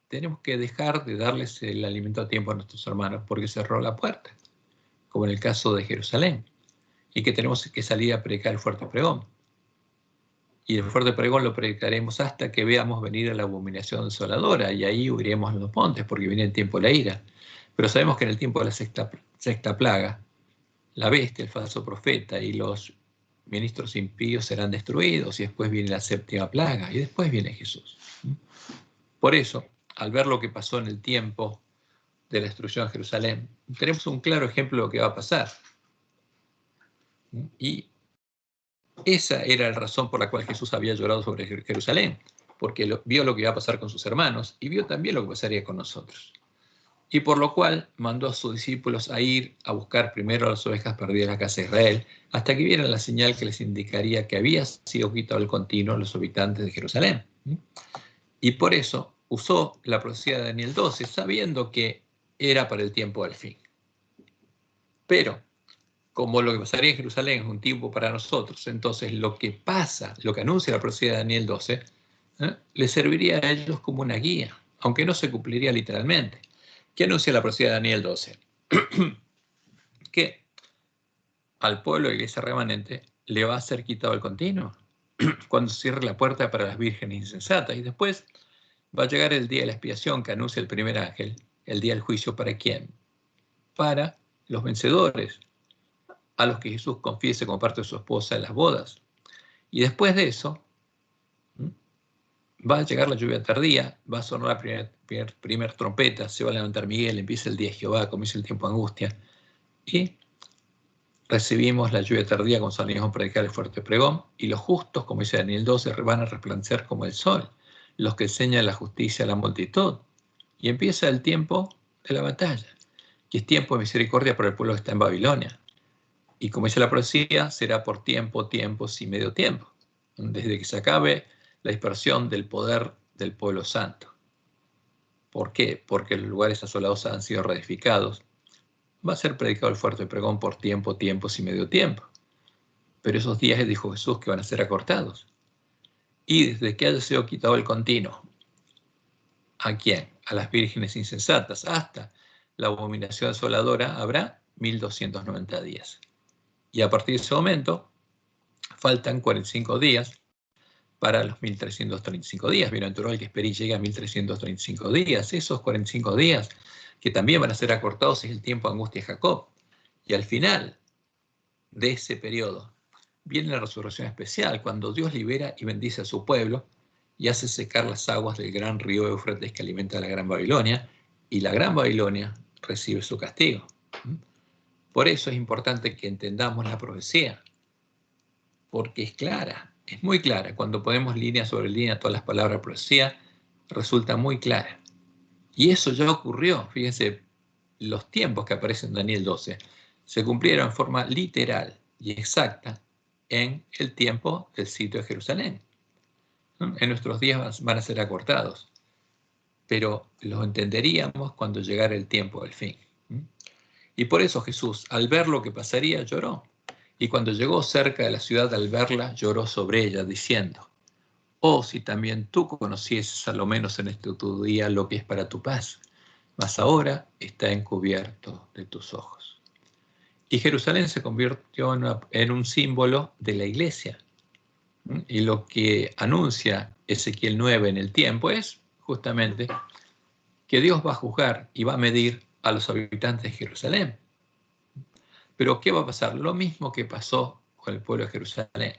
tenemos que dejar de darles el alimento a tiempo a nuestros hermanos porque cerró la puerta, como en el caso de Jerusalén, y que tenemos que salir a predicar el fuerte pregón. Y el fuerte pregón lo predicaremos hasta que veamos venir a la abominación desoladora, y ahí huiremos a los montes, porque viene el tiempo de la ira. Pero sabemos que en el tiempo de la sexta plaga, la bestia, el falso profeta y los ministros impíos serán destruidos, y después viene la séptima plaga, y después viene Jesús. Por eso, al ver lo que pasó en el tiempo de la destrucción de Jerusalén, tenemos un claro ejemplo de lo que va a pasar. Y esa era la razón por la cual Jesús había llorado sobre Jerusalén, porque vio lo que iba a pasar con sus hermanos y vio también lo que pasaría con nosotros. Y por lo cual mandó a sus discípulos a ir a buscar primero a las ovejas perdidas de la casa de Israel, hasta que vieran la señal que les indicaría que había sido quitado el continuo a los habitantes de Jerusalén. Y por eso usó la profecía de Daniel 12, sabiendo que era para el tiempo del fin. Pero, como lo que pasaría en Jerusalén es un tiempo para nosotros, entonces lo que pasa, lo que anuncia la profecía de Daniel 12, les serviría a ellos como una guía, aunque no se cumpliría literalmente. ¿Qué anuncia la profecía de Daniel 12? Que al pueblo de la iglesia remanente le va a ser quitado el continuo cuando se cierre la puerta para las vírgenes insensatas. Y después va a llegar el día de la expiación que anuncia el primer ángel, el día del juicio. ¿Para quién? Para los vencedores, a los que Jesús confiese como parte de su esposa en las bodas. Y después de eso, va a llegar la lluvia tardía, va a sonar la primer trompeta, se va a levantar Miguel, empieza el día de Jehová, comienza el tiempo de angustia, y recibimos la lluvia tardía con salimos a predicar el fuerte pregón, y los justos, como dice Daniel 12, van a resplandecer como el sol, los que enseñan la justicia a la multitud. Y empieza el tiempo de la batalla, que es tiempo de misericordia para el pueblo que está en Babilonia. Y como dice la profecía, será por tiempos y medio tiempo, desde que se acabe la dispersión del poder del pueblo santo. ¿Por qué? Porque los lugares asolados han sido reedificados. Va a ser predicado el fuerte pregón por tiempos y medio tiempo. Pero esos días, dijo Jesús, que van a ser acortados. Y desde que haya sido quitado el continuo, ¿a quién? A las vírgenes insensatas, hasta la abominación asoladora, habrá 1290 días. Y a partir de ese momento, faltan 45 días para los 1335 días. Bienaventurado el que espere y llegue a 1335 días. Esos 45 días, que también van a ser acortados, es el tiempo de angustia de Jacob. Y al final de ese periodo viene la resurrección especial, cuando Dios libera y bendice a su pueblo y hace secar las aguas del gran río Éufrates que alimenta a la Gran Babilonia, y la Gran Babilonia recibe su castigo. Por eso es importante que entendamos la profecía, porque es clara, es muy clara. Cuando ponemos línea sobre línea todas las palabras de profecía, resulta muy clara. Y eso ya ocurrió, fíjense, los tiempos que aparecen en Daniel 12 se cumplieron en forma literal y exacta en el tiempo del sitio de Jerusalén. En nuestros días van a ser acortados, pero los entenderíamos cuando llegara el tiempo del fin. Y por eso Jesús, al ver lo que pasaría, lloró. Y cuando llegó cerca de la ciudad, al verla, lloró sobre ella, diciendo: oh, si también tú conocieses, a lo menos en este tu día, lo que es para tu paz, mas ahora está encubierto de tus ojos. Y Jerusalén se convirtió en un símbolo de la iglesia. Y lo que anuncia Ezequiel 9 en el tiempo es justamente que Dios va a juzgar y va a medir a los habitantes de Jerusalén. Pero ¿qué va a pasar? Lo mismo que pasó con el pueblo de Jerusalén.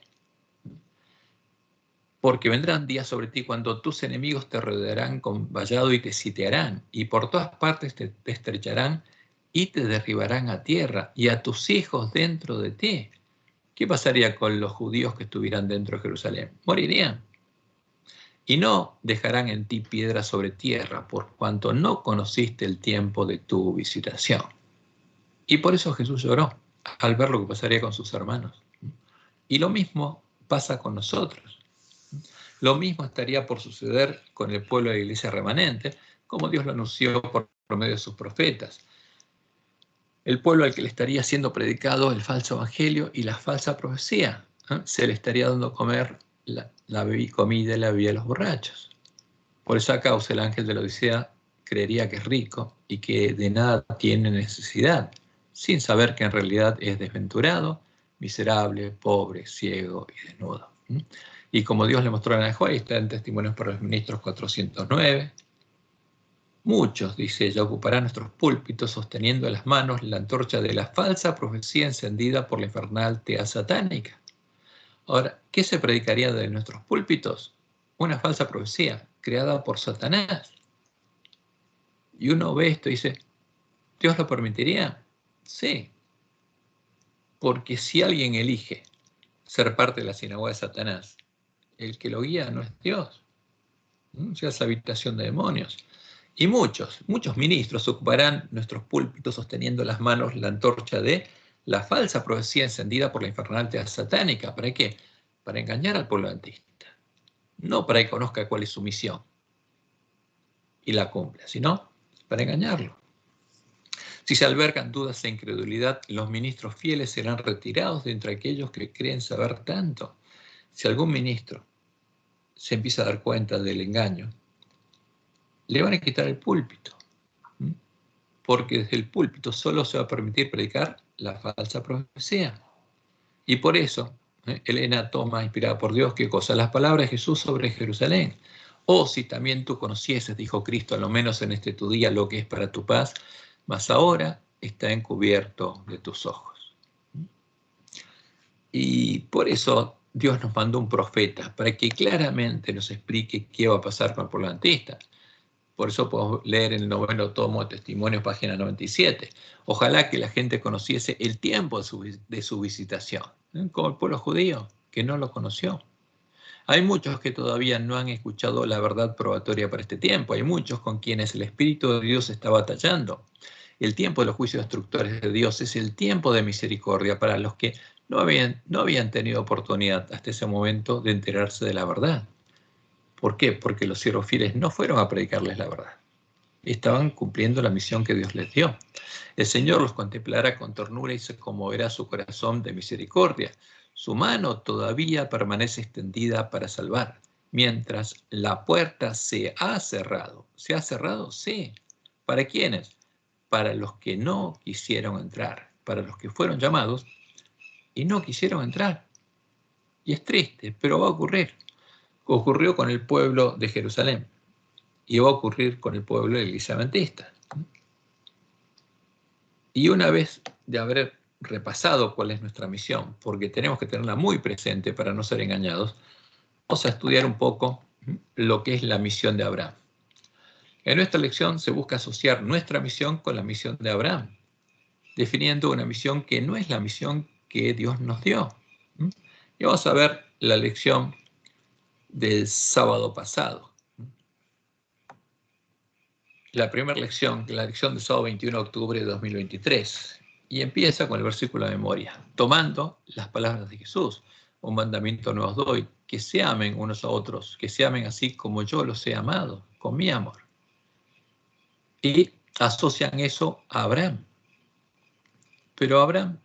Porque vendrán días sobre ti cuando tus enemigos te rodearán con vallado y te sitiarán, y por todas partes te estrecharán y te derribarán a tierra, y a tus hijos dentro de ti. ¿Qué pasaría con los judíos que estuvieran dentro de Jerusalén? Morirían. Y no dejarán en ti piedra sobre tierra, por cuanto no conociste el tiempo de tu visitación. Y por eso Jesús lloró al ver lo que pasaría con sus hermanos. Y lo mismo pasa con nosotros. Lo mismo estaría por suceder con el pueblo de la iglesia remanente, como Dios lo anunció por medio de sus profetas. El pueblo al que le estaría siendo predicado el falso evangelio y la falsa profecía. Se le estaría dando a comer la comida y la bebida a los borrachos. Por esa causa el ángel de la Odisea creería que es rico y que de nada tiene necesidad, sin saber que en realidad es desventurado, miserable, pobre, ciego y desnudo. Y como Dios le mostró a Anahuay, está en Testimonios para los Ministros 409, muchos, dice ella, ocuparán nuestros púlpitos sosteniendo en las manos la antorcha de la falsa profecía encendida por la infernal tea satánica. Ahora, ¿qué se predicaría de nuestros púlpitos? Una falsa profecía creada por Satanás. Y uno ve esto y dice, ¿Dios lo permitiría? Sí. Porque si alguien elige ser parte de la sinagoga de Satanás, el que lo guía no es Dios. O sea, es la habitación de demonios. Y muchos ministros ocuparán nuestros púlpitos sosteniendo en las manos la antorcha de la falsa profecía encendida por la infernal tea satánica. ¿Para qué? Para engañar al pueblo adventista. No para que conozca cuál es su misión y la cumpla, sino para engañarlo. Si se albergan dudas e incredulidad, los ministros fieles serán retirados de entre aquellos que creen saber tanto. Si algún ministro se empieza a dar cuenta del engaño, le van a quitar el púlpito, porque desde el púlpito solo se va a permitir predicar la falsa profecía. Y por eso, Elena toma, inspirada por Dios, ¿qué cosa? Las palabras de Jesús sobre Jerusalén. Oh, si también tú conocieses, dijo Cristo, a lo menos en este tu día, lo que es para tu paz, mas ahora está encubierto de tus ojos. Y por eso Dios nos mandó un profeta, para que claramente nos explique qué va a pasar con el pueblo adventista. Por eso podemos leer en el 9º tomo de Testimonios, página 97. Ojalá que la gente conociese el tiempo de su visitación, como el pueblo judío, que no lo conoció. Hay muchos que todavía no han escuchado la verdad probatoria para este tiempo. Hay muchos con quienes el Espíritu de Dios está batallando. El tiempo de los juicios destructores de Dios es el tiempo de misericordia para los que no habían tenido oportunidad hasta ese momento de enterarse de la verdad. ¿Por qué? Porque los siervos fieles no fueron a predicarles la verdad. Estaban cumpliendo la misión que Dios les dio. El Señor los contemplará con ternura y se conmoverá su corazón de misericordia. Su mano todavía permanece extendida para salvar, mientras la puerta se ha cerrado. ¿Se ha cerrado? Sí. ¿Para quiénes? Para los que no quisieron entrar, para los que fueron llamados y no quisieron entrar. Y es triste, pero va a ocurrir. Ocurrió con el pueblo de Jerusalén y va a ocurrir con el pueblo de la iglesia adventista. Y una vez de haber repasado cuál es nuestra misión, porque tenemos que tenerla muy presente para no ser engañados, vamos a estudiar un poco lo que es la misión de Abraham. En nuestra lección se busca asociar nuestra misión con la misión de Abraham, definiendo una misión que no es la misión que Dios nos dio. Y vamos a ver la lección del sábado pasado. la primera lección, la lección del sábado 21 de octubre de 2023. Y empieza con el versículo de memoria, tomando las palabras de Jesús. Un mandamiento nuevo os doy, que se amen unos a otros, que se amen así como yo los he amado, con mi amor. Y asocian eso a Abraham. Pero Abraham,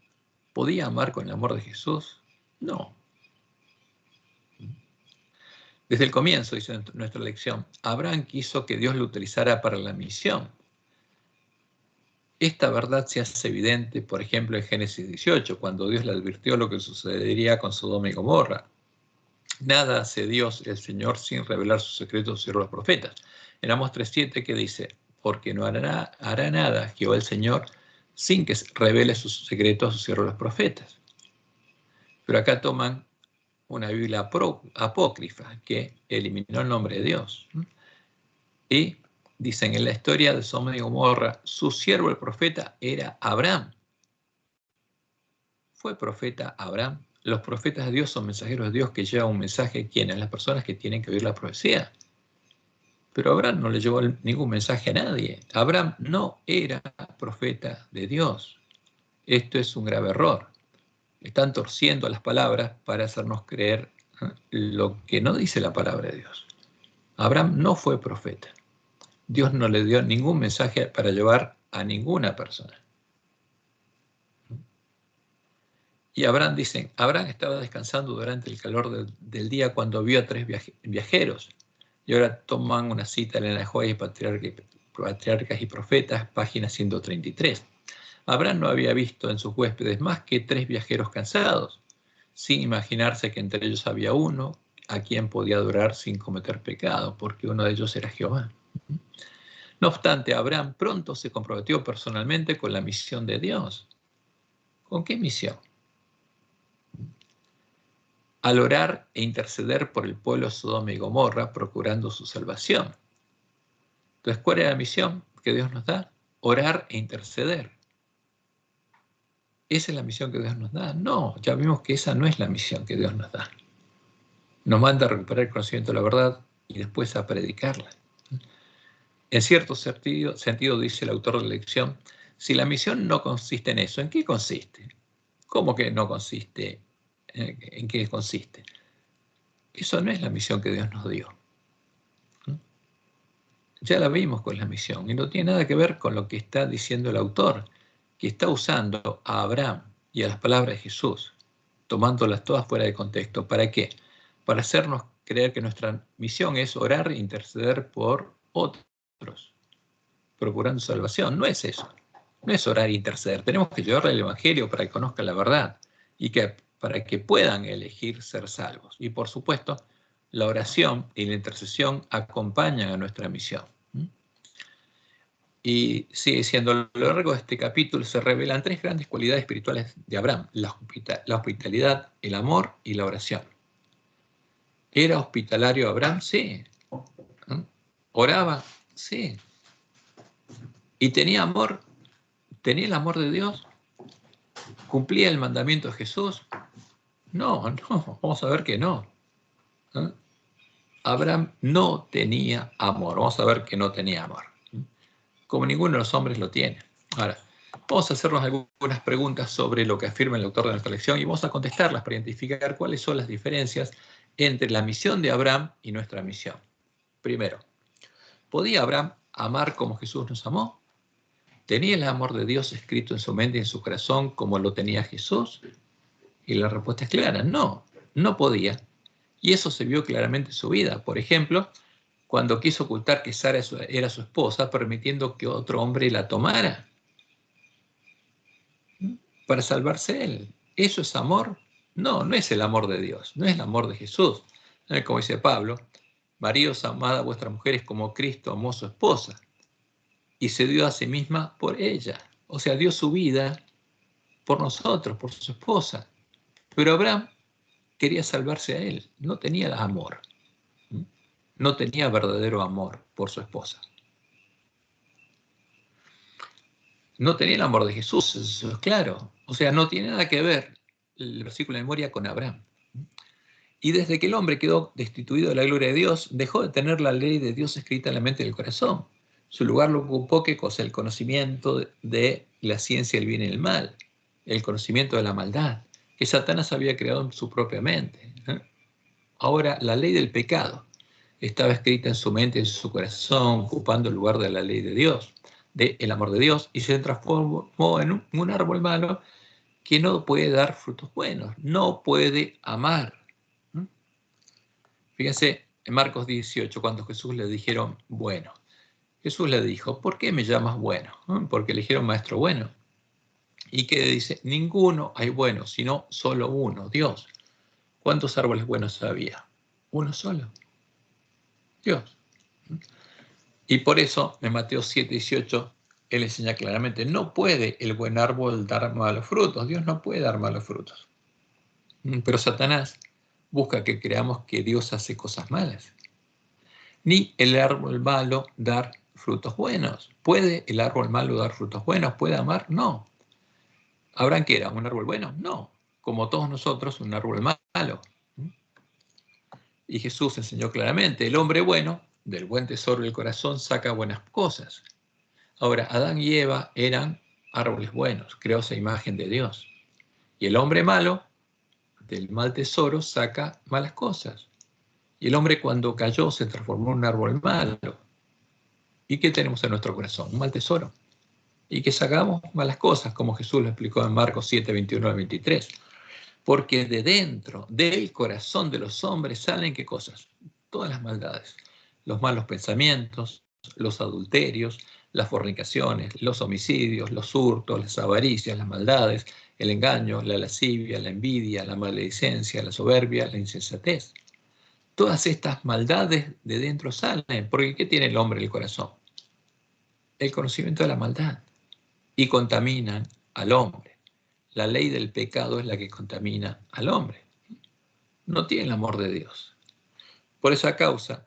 ¿podía amar con el amor de Jesús? No. Desde el comienzo, dice nuestra lección, Abraham quiso que Dios lo utilizara para la misión. Esta verdad se hace evidente, por ejemplo, en Génesis 18, cuando Dios le advirtió lo que sucedería con Sodoma y Gomorra. Nada hace Dios, el Señor, sin revelar sus secretos a los profetas. En Amós 3:7 que dice, porque no hará nada Jehová el Señor sin que revele sus secretos a sus siervos los profetas. Pero acá toman una Biblia apócrifa que eliminó el nombre de Dios. Y dicen, en la historia de Sodoma y Gomorra, su siervo el profeta era Abraham. ¿Fue profeta Abraham? Los profetas de Dios son mensajeros de Dios que llevan un mensaje a quienes, las personas que tienen que oír la profecía. Pero Abraham no le llevó ningún mensaje a nadie. Abraham no era profeta de Dios. Esto es un grave error. Están torciendo las palabras para hacernos creer lo que no dice la palabra de Dios. Abraham no fue profeta. Dios no le dio ningún mensaje para llevar a ninguna persona. Y Abraham, dicen, Abraham estaba descansando durante el calor del día cuando vio a 3 viajeros. Y ahora toman una cita en la Joya de Patriarcas y Profetas, página 133. Abraham no había visto en sus huéspedes más que 3 viajeros cansados, sin imaginarse que entre ellos había uno a quien podía adorar sin cometer pecado, porque uno de ellos era Jehová. No obstante, Abraham pronto se comprometió personalmente con la misión de Dios. ¿Con qué misión? Al orar e interceder por el pueblo de Sodoma y Gomorra, procurando su salvación. Entonces, ¿cuál es la misión que Dios nos da? Orar e interceder. ¿Esa es la misión que Dios nos da? No, ya vimos que esa no es la misión que Dios nos da. Nos manda a recuperar el conocimiento de la verdad y después a predicarla. En cierto sentido, dice el autor de la lección, si la misión no consiste en eso, ¿en qué consiste? ¿Cómo que no consiste? ¿En qué consiste? Eso no es la misión que Dios nos dio. Ya la vimos con la misión y no tiene nada que ver con lo que está diciendo el autor, que está usando a Abraham y a las palabras de Jesús, tomándolas todas fuera de contexto. ¿Para qué? Para hacernos creer que nuestra misión es orar e interceder por otros, procurando salvación. No es eso. No es orar e interceder. Tenemos que llevarle el Evangelio para que conozcan la verdad y para que puedan elegir ser salvos. Y por supuesto, la oración y la intercesión acompañan a nuestra misión. Y sigue diciendo, a lo largo de este capítulo se revelan 3 grandes cualidades espirituales de Abraham: la hospitalidad, el amor y la oración. ¿Era hospitalario Abraham? Sí. ¿Oraba? Sí. ¿Y tenía amor? ¿Tenía el amor de Dios? ¿Cumplía el mandamiento de Jesús? No, vamos a ver que no. Abraham no tenía amor. Vamos a ver que no tenía amor. Como ninguno de los hombres lo tiene. Ahora, vamos a hacernos algunas preguntas sobre lo que afirma el autor de nuestra lección y vamos a contestarlas para identificar cuáles son las diferencias entre la misión de Abraham y nuestra misión. Primero, ¿podía Abraham amar como Jesús nos amó? ¿Tenía el amor de Dios escrito en su mente y en su corazón como lo tenía Jesús? Y la respuesta es clara, no, no podía. Y eso se vio claramente en su vida. Por ejemplo, cuando quiso ocultar que Sara era su esposa, permitiendo que otro hombre la tomara para salvarse él. ¿Eso es amor? No, no es el amor de Dios, no es el amor de Jesús. Como dice Pablo, maridos, amad a vuestras mujeres como Cristo amó a su esposa y se dio a sí misma por ella. O sea, dio su vida por nosotros, por su esposa. Pero Abraham quería salvarse a él, no tenía amor. No tenía verdadero amor por su esposa. No tenía el amor de Jesús, eso es claro. O sea, no tiene nada que ver el versículo de memoria con Abraham. Y desde que el hombre quedó destituido de la gloria de Dios, dejó de tener la ley de Dios escrita en la mente y el corazón. Su lugar lo ocupó, ¿qué cosa? El conocimiento de la ciencia del bien y el mal, el conocimiento de la maldad, que Satanás había creado en su propia mente. Ahora, la ley del pecado estaba escrita en su mente, en su corazón, ocupando el lugar de la ley de Dios, del amor de Dios, y se transformó en un árbol malo que no puede dar frutos buenos, no puede amar. Fíjense en Marcos 18, cuando Jesús le dijeron, bueno, Jesús le dijo, ¿por qué me llamas bueno? Porque le dijeron maestro bueno. Y que dice, ninguno hay bueno, sino solo uno, Dios. ¿Cuántos árboles buenos había? Uno solo, Dios. Y por eso en Mateo 7:18 él enseña claramente, no puede el buen árbol dar malos frutos, Dios no puede dar malos frutos. Pero Satanás busca que creamos que Dios hace cosas malas. Ni el árbol malo dar frutos buenos. ¿Puede el árbol malo dar frutos buenos? ¿Puede amar? No. ¿Abraham qué era? ¿Un árbol bueno? No. Como todos nosotros, un árbol malo. Y Jesús enseñó claramente, el hombre bueno, del buen tesoro del corazón, saca buenas cosas. Ahora, Adán y Eva eran árboles buenos, creados a imagen de Dios. Y el hombre malo, del mal tesoro, saca malas cosas. Y el hombre cuando cayó se transformó en un árbol malo. ¿Y qué tenemos en nuestro corazón? Un mal tesoro. Y que sacamos malas cosas, como Jesús lo explicó en Marcos 7, 21 al 23. Porque de dentro, del corazón de los hombres, salen ¿qué cosas? Todas las maldades. Los malos pensamientos, los adulterios, las fornicaciones, los homicidios, los hurtos, las avaricias, las maldades, el engaño, la lascivia, la envidia, la maledicencia, la soberbia, la insensatez. Todas estas maldades de dentro salen, porque ¿qué tiene el hombre en el corazón? El conocimiento de la maldad. Y contaminan al hombre. La ley del pecado es la que contamina al hombre. No tiene el amor de Dios. Por esa causa,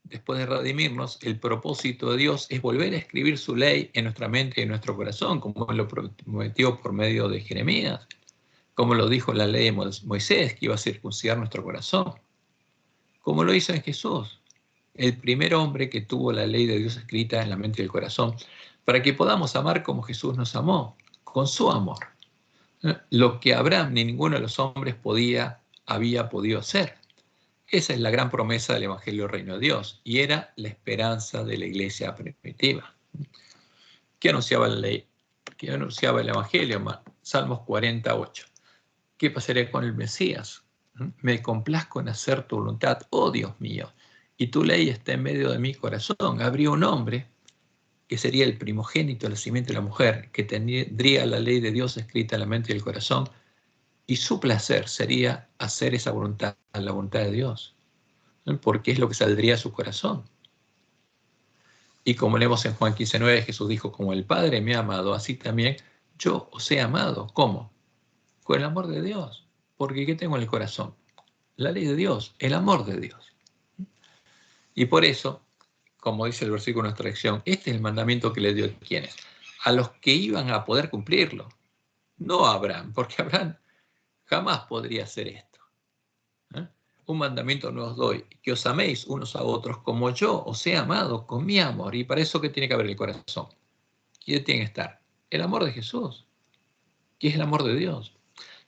después de redimirnos, el propósito de Dios es volver a escribir su ley en nuestra mente y en nuestro corazón, como Él lo prometió por medio de Jeremías, como lo dijo la ley de Moisés, que iba a circuncidar nuestro corazón, como lo hizo en Jesús, el primer hombre que tuvo la ley de Dios escrita en la mente y el corazón, para que podamos amar como Jesús nos amó, con su amor. Lo que Abraham ni ninguno de los hombres había podido hacer. Esa es la gran promesa del Evangelio del Reino de Dios y era la esperanza de la iglesia primitiva. ¿Qué anunciaba la ley? ¿Qué anunciaba el Evangelio? Salmos 48. ¿Qué pasaría con el Mesías? Me complazco en hacer tu voluntad, oh Dios mío, y tu ley está en medio de mi corazón. Habría un hombre que sería el primogénito de la simiente de la mujer, que tendría la ley de Dios escrita en la mente y el corazón, y su placer sería hacer esa voluntad, la voluntad de Dios, porque es lo que saldría de su corazón. Y como leemos en Juan 15:9, Jesús dijo, como el Padre me ha amado, así también yo os he amado. ¿Cómo? Con el amor de Dios. Porque ¿qué tengo en el corazón? La ley de Dios, el amor de Dios. Y por eso, como dice el versículo de nuestra lección, este es el mandamiento que le dio a quienes, a los que iban a poder cumplirlo, no a Abraham, porque Abraham jamás podría hacer esto. Un mandamiento no os doy, que os améis unos a otros como yo os he amado con mi amor. Y para eso, ¿qué tiene que haber en el corazón? ¿Qué tiene que estar? El amor de Jesús, que es el amor de Dios.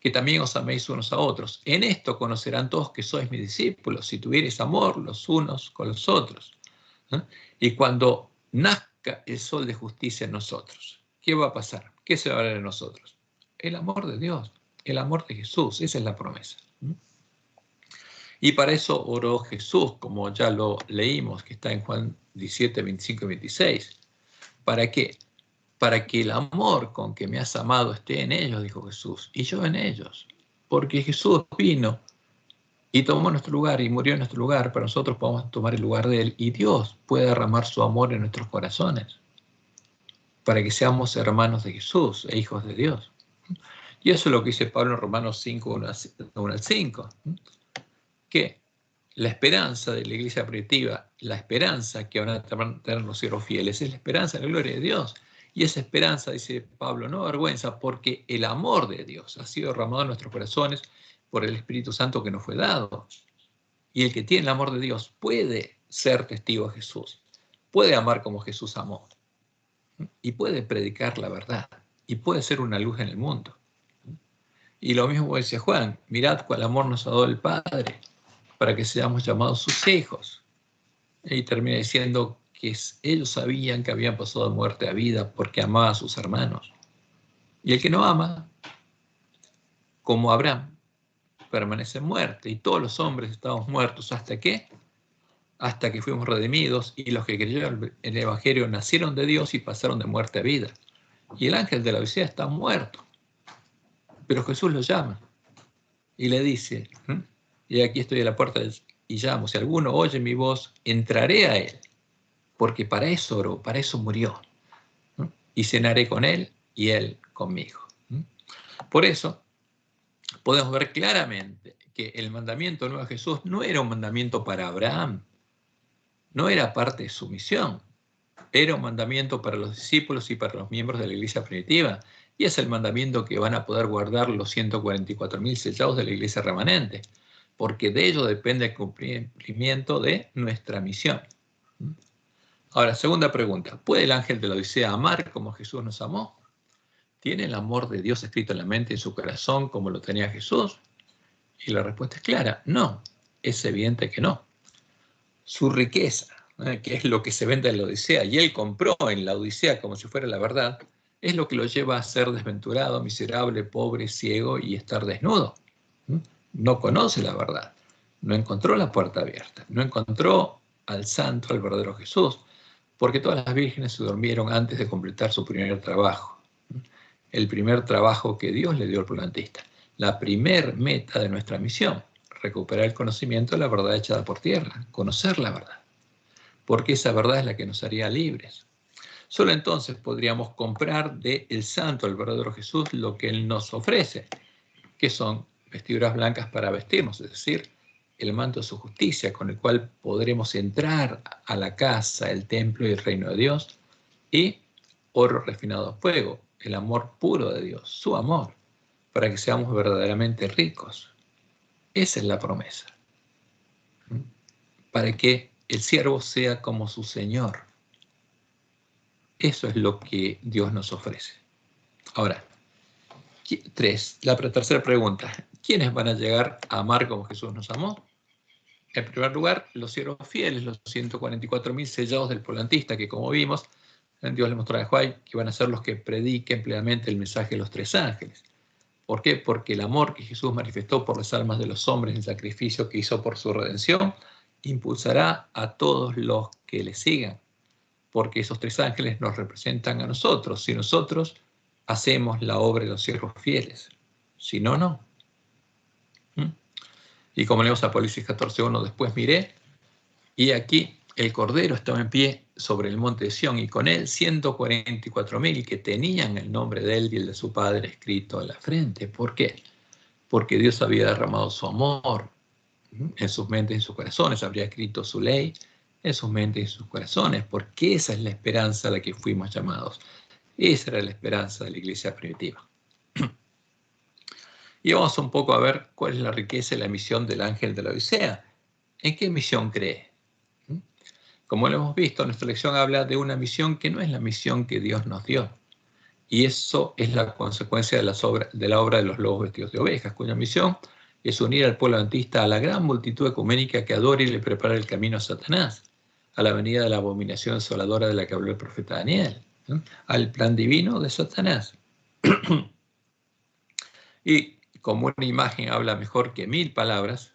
Que también os améis unos a otros. En esto conocerán todos que sois mis discípulos, si tuviereis amor los unos con los otros. Y cuando nazca el sol de justicia en nosotros, ¿qué va a pasar? ¿Qué se va a ver en nosotros? El amor de Dios, el amor de Jesús, esa es la promesa. Y para eso oró Jesús, como ya lo leímos, que está en Juan 17, 25 y 26. ¿Para qué? Para que el amor con que me has amado esté en ellos, dijo Jesús, y yo en ellos. Porque Jesús vino y tomó nuestro lugar y murió en nuestro lugar, para nosotros podamos tomar el lugar de Él, y Dios puede derramar su amor en nuestros corazones, para que seamos hermanos de Jesús e hijos de Dios. Y eso es lo que dice Pablo en Romanos 5, 1 al 5, que la esperanza de la iglesia primitiva, la esperanza que van a tener los siervos fieles, es la esperanza de la gloria de Dios. Y esa esperanza, dice Pablo, no avergüenza, porque el amor de Dios ha sido derramado en nuestros corazones por el Espíritu Santo que nos fue dado. Y el que tiene el amor de Dios puede ser testigo de Jesús. puede amar como Jesús amó, y puede predicar la verdad, y puede ser una luz en el mundo. Y lo mismo decía Juan, mirad cuál amor nos ha dado el Padre, para que seamos llamados sus hijos. Y termina diciendo que ellos sabían que habían pasado de muerte a vida porque amaban a sus hermanos. Y el que no ama, como Abraham, permanece en muerte. Y todos los hombres estamos muertos. ¿Hasta qué? Hasta que fuimos redimidos y los que creyeron en el Evangelio nacieron de Dios y pasaron de muerte a vida. Y el ángel de la Odisea está muerto. Pero Jesús lo llama y le dice, y aquí estoy a la puerta y llamo, si alguno oye mi voz, entraré a él, porque para eso oró, para eso murió. Y cenaré con él y él conmigo. Por eso podemos ver claramente que el mandamiento nuevo de Jesús no era un mandamiento para Abraham, no era parte de su misión, era un mandamiento para los discípulos y para los miembros de la iglesia primitiva, y es el mandamiento que van a poder guardar los 144.000 sellados de la iglesia remanente, porque de ello depende el cumplimiento de nuestra misión. Ahora, segunda pregunta, ¿puede el ángel de la Odisea amar como Jesús nos amó? ¿Tiene el amor de Dios escrito en la mente y en su corazón como lo tenía Jesús? Y la respuesta es clara, no, es evidente que no. Su riqueza, que es lo que se vende en la Odisea, y él compró en la Odisea como si fuera la verdad, es lo que lo lleva a ser desventurado, miserable, pobre, ciego y estar desnudo. No conoce la verdad, no encontró la puerta abierta, no encontró al santo, al verdadero Jesús, porque todas las vírgenes se durmieron antes de completar su primer trabajo. El primer trabajo que Dios le dio al plantista. La primer meta de nuestra misión, recuperar el conocimiento de la verdad echada por tierra, conocer la verdad, porque esa verdad es la que nos haría libres. Solo entonces podríamos comprar del santo, el verdadero Jesús, lo que Él nos ofrece, que son vestiduras blancas para vestirnos, es decir, el manto de su justicia, con el cual podremos entrar a la casa, el templo y el reino de Dios, y oro refinado a fuego, el amor puro de Dios, su amor, para que seamos verdaderamente ricos. Esa es la promesa. Para que el siervo sea como su Señor. Eso es lo que Dios nos ofrece. Ahora, la tercera pregunta. ¿Quiénes van a llegar a amar como Jesús nos amó? En primer lugar, los siervos fieles, los 144.000 sellados del volantista, que como vimos, Dios le mostró a Juan que van a ser los que prediquen plenamente el mensaje de los tres ángeles. ¿Por qué? Porque el amor que Jesús manifestó por las almas de los hombres, el sacrificio que hizo por su redención, impulsará a todos los que le sigan. Porque esos tres ángeles nos representan a nosotros. Si nosotros hacemos la obra de los siervos fieles. Si no, no. Y como leemos Apocalipsis 14:1, después miré, y aquí el Cordero estaba en pie sobre el monte de Sión, y con él 144.000 que tenían el nombre de él y el de su Padre escrito en la frente. ¿Por qué? Porque Dios había derramado su amor en sus mentes y en sus corazones, habría escrito su ley en sus mentes y en sus corazones, porque esa es la esperanza a la que fuimos llamados. Esa era la esperanza de la iglesia primitiva. Y vamos un poco a ver cuál es la riqueza y la misión del ángel de la Odisea. ¿En qué misión cree? Como lo hemos visto, nuestra lección habla de una misión que no es la misión que Dios nos dio. Y eso es la consecuencia de la obra de los lobos vestidos de ovejas, cuya misión es unir al pueblo adventista a la gran multitud ecuménica que adora y le prepara el camino a Satanás, a la venida de la abominación desoladora de la que habló el profeta Daniel, al plan divino de Satanás. Y como una imagen habla mejor que 1000 palabras,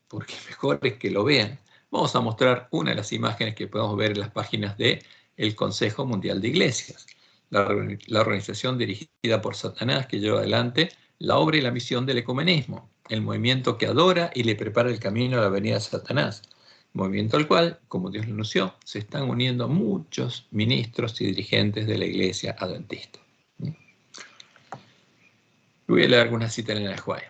porque mejor es que lo vean, vamos a mostrar una de las imágenes que podemos ver en las páginas del Consejo Mundial de Iglesias, la organización dirigida por Satanás que lleva adelante la obra y la misión del ecumenismo, el movimiento que adora y le prepara el camino a la venida de Satanás, movimiento al cual, como Dios lo anunció, se están uniendo muchos ministros y dirigentes de la iglesia adventista. Voy a leer algunas citas en el Ajuay.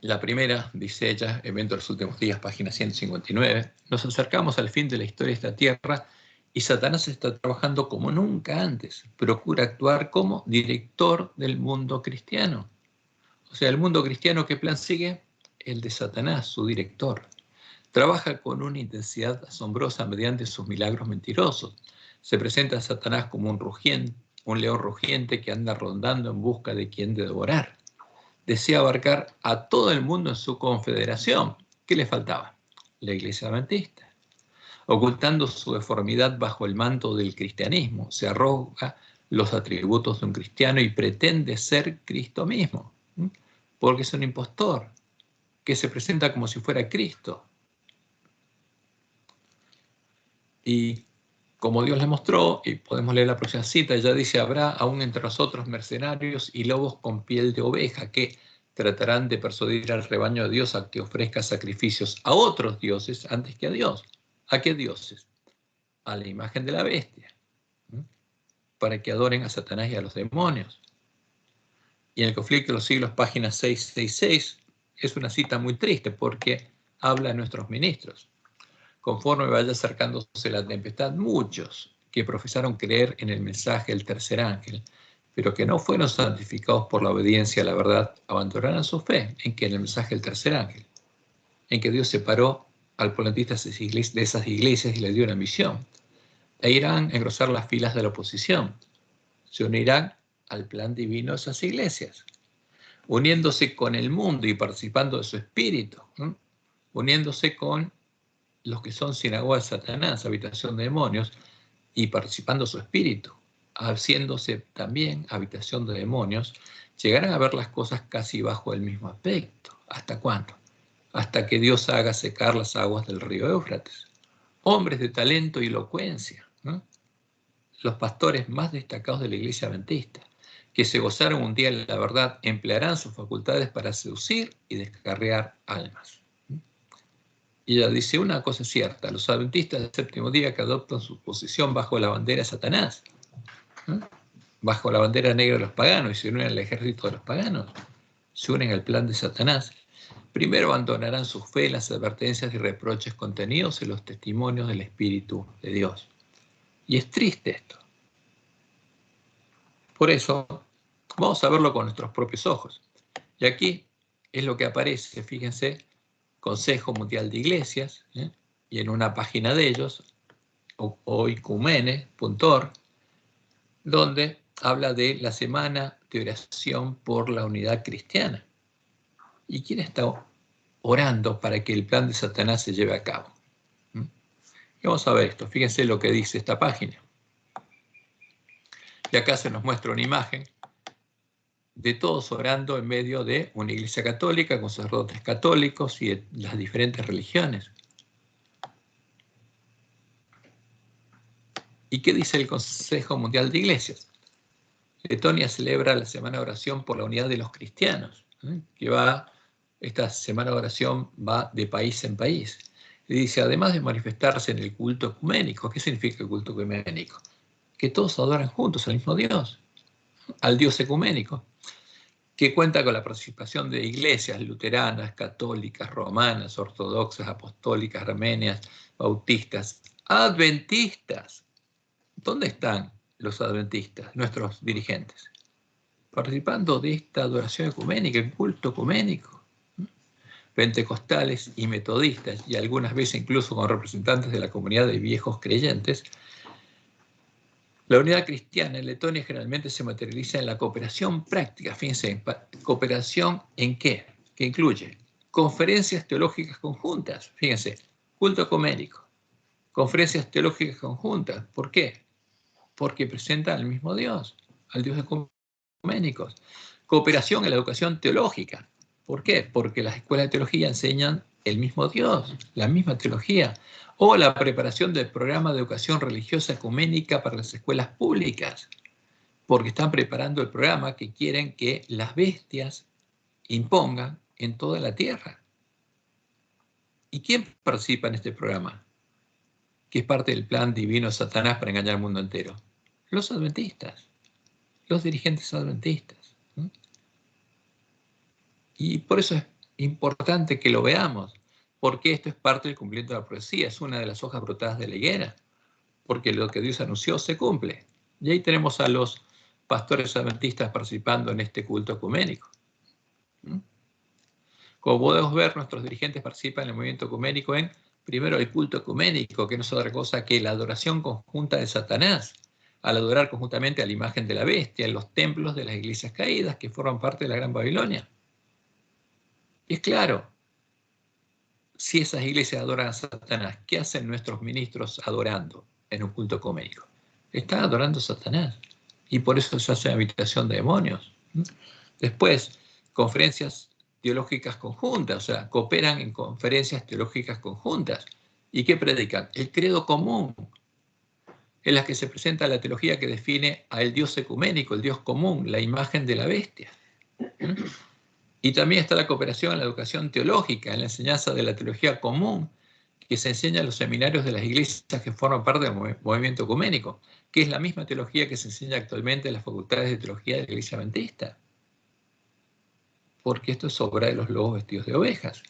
La primera, dice ella, Evento de los Últimos Días, página 159, nos acercamos al fin de la historia de esta tierra y Satanás está trabajando como nunca antes. Procura actuar como director del mundo cristiano. O sea, el mundo cristiano, ¿qué plan sigue? El de Satanás, su director. trabaja con una intensidad asombrosa mediante sus milagros mentirosos. Se presenta a Satanás como un león rugiente que anda rondando en busca de quien devorar. Desea abarcar a todo el mundo en su confederación. ¿Qué le faltaba? La iglesia adventista. Ocultando su deformidad bajo el manto del cristianismo, se arroga los atributos de un cristiano y pretende ser Cristo mismo, porque es un impostor que se presenta como si fuera Cristo. Y como Dios le mostró, y podemos leer la próxima cita, ya dice: habrá aún entre nosotros mercenarios y lobos con piel de oveja que tratarán de persuadir al rebaño de Dios a que ofrezca sacrificios a otros dioses antes que a Dios. ¿A qué dioses? A la imagen de la bestia, para que adoren a Satanás y a los demonios. Y en el conflicto de los siglos, página 666, es una cita muy triste porque habla a nuestros ministros. Conforme vaya acercándose la tempestad, muchos que profesaron creer en el mensaje del tercer ángel, pero que no fueron santificados por la obediencia a la verdad, abandonarán su fe en que en el mensaje del tercer ángel, en que Dios separó al polentista de esas iglesias y le dio una misión, e irán a engrosar las filas de la oposición. Se unirán al plan divino de esas iglesias, uniéndose con el mundo y participando de su espíritu, uniéndose con los que son sinagoga de Satanás, habitación de demonios, y participando de su espíritu, haciéndose también habitación de demonios, llegarán a ver las cosas casi bajo el mismo aspecto. ¿Hasta cuándo? Hasta que Dios haga secar las aguas del río Éufrates. Hombres de talento y elocuencia, los pastores más destacados de la iglesia adventista, que se gozaron un día en la verdad, emplearán sus facultades para seducir y descarriar almas. Y ella dice: una cosa es cierta, los adventistas del séptimo día que adoptan su posición bajo la bandera de Satanás, bajo la bandera negra de los paganos, y se unen al ejército de los paganos, se unen al plan de Satanás, primero abandonarán su fe en las advertencias y reproches contenidos en los testimonios del Espíritu de Dios. Y es triste esto. Por eso, vamos a verlo con nuestros propios ojos. Y aquí es lo que aparece, fíjense, Consejo Mundial de Iglesias, y en una página de ellos, oicumene.org, donde habla de la semana de oración por la unidad cristiana. ¿Y quién está orando para que el plan de Satanás se lleve a cabo? Y vamos a ver esto. Fíjense lo que dice esta página. Y acá se nos muestra una imagen de todos orando en medio de una iglesia católica, con sacerdotes católicos y de las diferentes religiones. ¿Y qué dice el Consejo Mundial de Iglesias? Letonia celebra la Semana de Oración por la Unidad de los Cristianos, esta Semana de Oración va de país en país. Y dice: además de manifestarse en el culto ecuménico. ¿Qué significa el culto ecuménico? Que todos adoran juntos al mismo Dios, al Dios ecuménico, que cuenta con la participación de iglesias luteranas, católicas, romanas, ortodoxas, apostólicas, armenias, bautistas, adventistas. ¿Dónde están los adventistas, nuestros dirigentes? Participando de esta adoración ecuménica, el culto ecuménico. Pentecostales y metodistas, y algunas veces incluso con representantes de la comunidad de viejos creyentes. La unidad cristiana en Letonia generalmente se materializa en la cooperación práctica. Fíjense, ¿cooperación en qué? Que incluye conferencias teológicas conjuntas. Fíjense, culto ecuménico, conferencias teológicas conjuntas. ¿Por qué? Porque presentan al mismo Dios, al Dios ecuménicos. Cooperación en la educación teológica. ¿Por qué? Porque las escuelas de teología enseñan el mismo Dios, la misma teología. O la preparación del programa de educación religiosa ecuménica para las escuelas públicas, porque están preparando el programa que quieren que las bestias impongan en toda la tierra. ¿Y quién participa en este programa? Que es parte del plan divino de Satanás para engañar al mundo entero. Los adventistas, los dirigentes adventistas. Y por eso es importante que lo veamos, porque esto es parte del cumplimiento de la profecía, es una de las hojas brotadas de la higuera, porque lo que Dios anunció se cumple. Y ahí tenemos a los pastores adventistas participando en este culto ecuménico. Como podemos ver, nuestros dirigentes participan en el movimiento ecuménico en, primero, el culto ecuménico, que no es otra cosa que la adoración conjunta de Satanás, al adorar conjuntamente a la imagen de la bestia en los templos de las iglesias caídas que forman parte de la Gran Babilonia. Y es claro, si esas iglesias adoran a Satanás, ¿qué hacen nuestros ministros adorando en un culto ecuménico? Están adorando a Satanás. Y por eso se hace habitación de demonios. Después, conferencias teológicas conjuntas, o sea, cooperan en conferencias teológicas conjuntas. ¿Y qué predican? El credo común, en la que se presenta la teología que define al Dios ecuménico, el Dios común, la imagen de la bestia. Y también está la cooperación en la educación teológica, en la enseñanza de la teología común, que se enseña en los seminarios de las iglesias que forman parte del movimiento ecuménico, que es la misma teología que se enseña actualmente en las facultades de teología de la Iglesia Adventista. Porque esto es obra de los lobos vestidos de ovejas.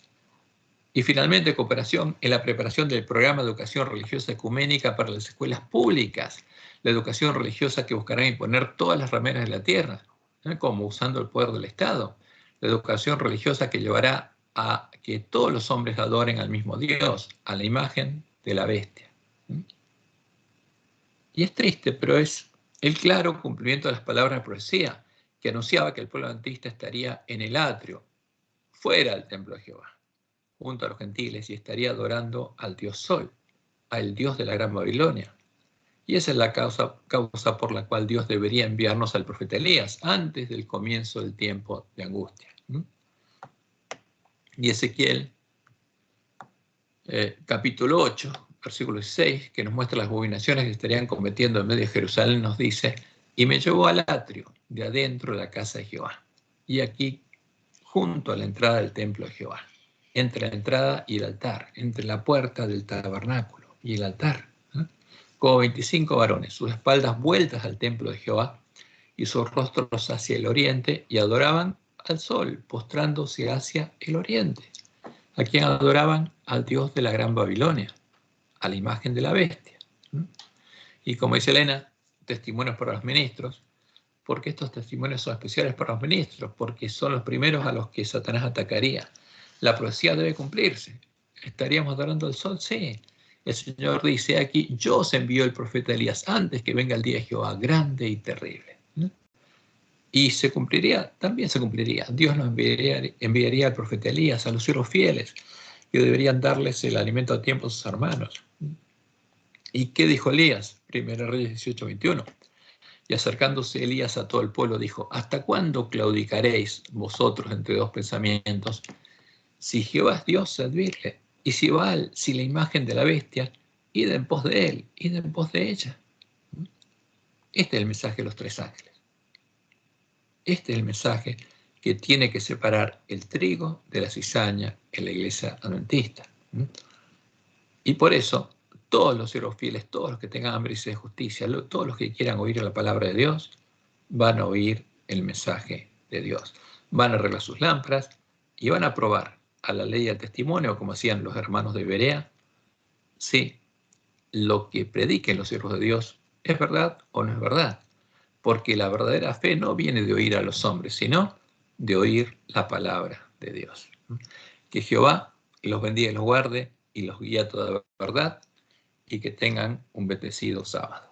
Y finalmente, cooperación en la preparación del programa de educación religiosa ecuménica para las escuelas públicas, la educación religiosa que buscará imponer todas las rameras de la tierra, como usando el poder del Estado, la educación religiosa que llevará a que todos los hombres adoren al mismo Dios, a la imagen de la bestia. Y es triste, pero es el claro cumplimiento de las palabras de profecía que anunciaba que el pueblo adventista estaría en el atrio, fuera del templo de Jehová, junto a los gentiles, y estaría adorando al Dios Sol, al Dios de la Gran Babilonia. Y esa es la causa por la cual Dios debería enviarnos al profeta Elías antes del comienzo del tiempo de angustia. Y Ezequiel, capítulo 8, versículo 6, que nos muestra las abominaciones que estarían cometiendo en medio de Jerusalén, nos dice: y me llevó al atrio de adentro de la casa de Jehová, y aquí junto a la entrada del templo de Jehová, entre la entrada y el altar, entre la puerta del tabernáculo y el altar, como 25 varones, sus espaldas vueltas al templo de Jehová y sus rostros hacia el oriente, y adoraban al sol, postrándose hacia el oriente. ¿A quien adoraban? Al Dios de la Gran Babilonia, a la imagen de la bestia. Y como dice Elena, testimonios para los ministros, porque estos testimonios son especiales para los ministros, porque son los primeros a los que Satanás atacaría. La profecía debe cumplirse. ¿Estaríamos adorando al sol? Sí. El Señor dice aquí: yo os envío el profeta Elías antes que venga el día de Jehová, grande y terrible. Y se cumpliría, también se cumpliría. Dios nos enviaría al profeta Elías, a los siervos fieles, que deberían darles el alimento a tiempo a sus hermanos. ¿Y qué dijo Elías? 1 Reyes 18:21. Y acercándose Elías a todo el pueblo, dijo: ¿hasta cuándo claudicaréis vosotros entre dos pensamientos? Si Jehová es Dios, servidle. Y si Baal, si la imagen de la bestia, id en pos de él, id en pos de ella. Este es el mensaje de los tres ángeles. Este es el mensaje que tiene que separar el trigo de la cizaña en la iglesia adventista. Y por eso, todos los siervos fieles, todos los que tengan hambre y sed de justicia, todos los que quieran oír la palabra de Dios, van a oír el mensaje de Dios. Van a arreglar sus lámparas y van a probar a la ley del testimonio, como hacían los hermanos de Berea, si lo que prediquen los siervos de Dios es verdad o no es verdad. Porque la verdadera fe no viene de oír a los hombres, sino de oír la palabra de Dios. Que Jehová los bendiga y los guarde y los guíe a toda verdad, y que tengan un bendecido sábado.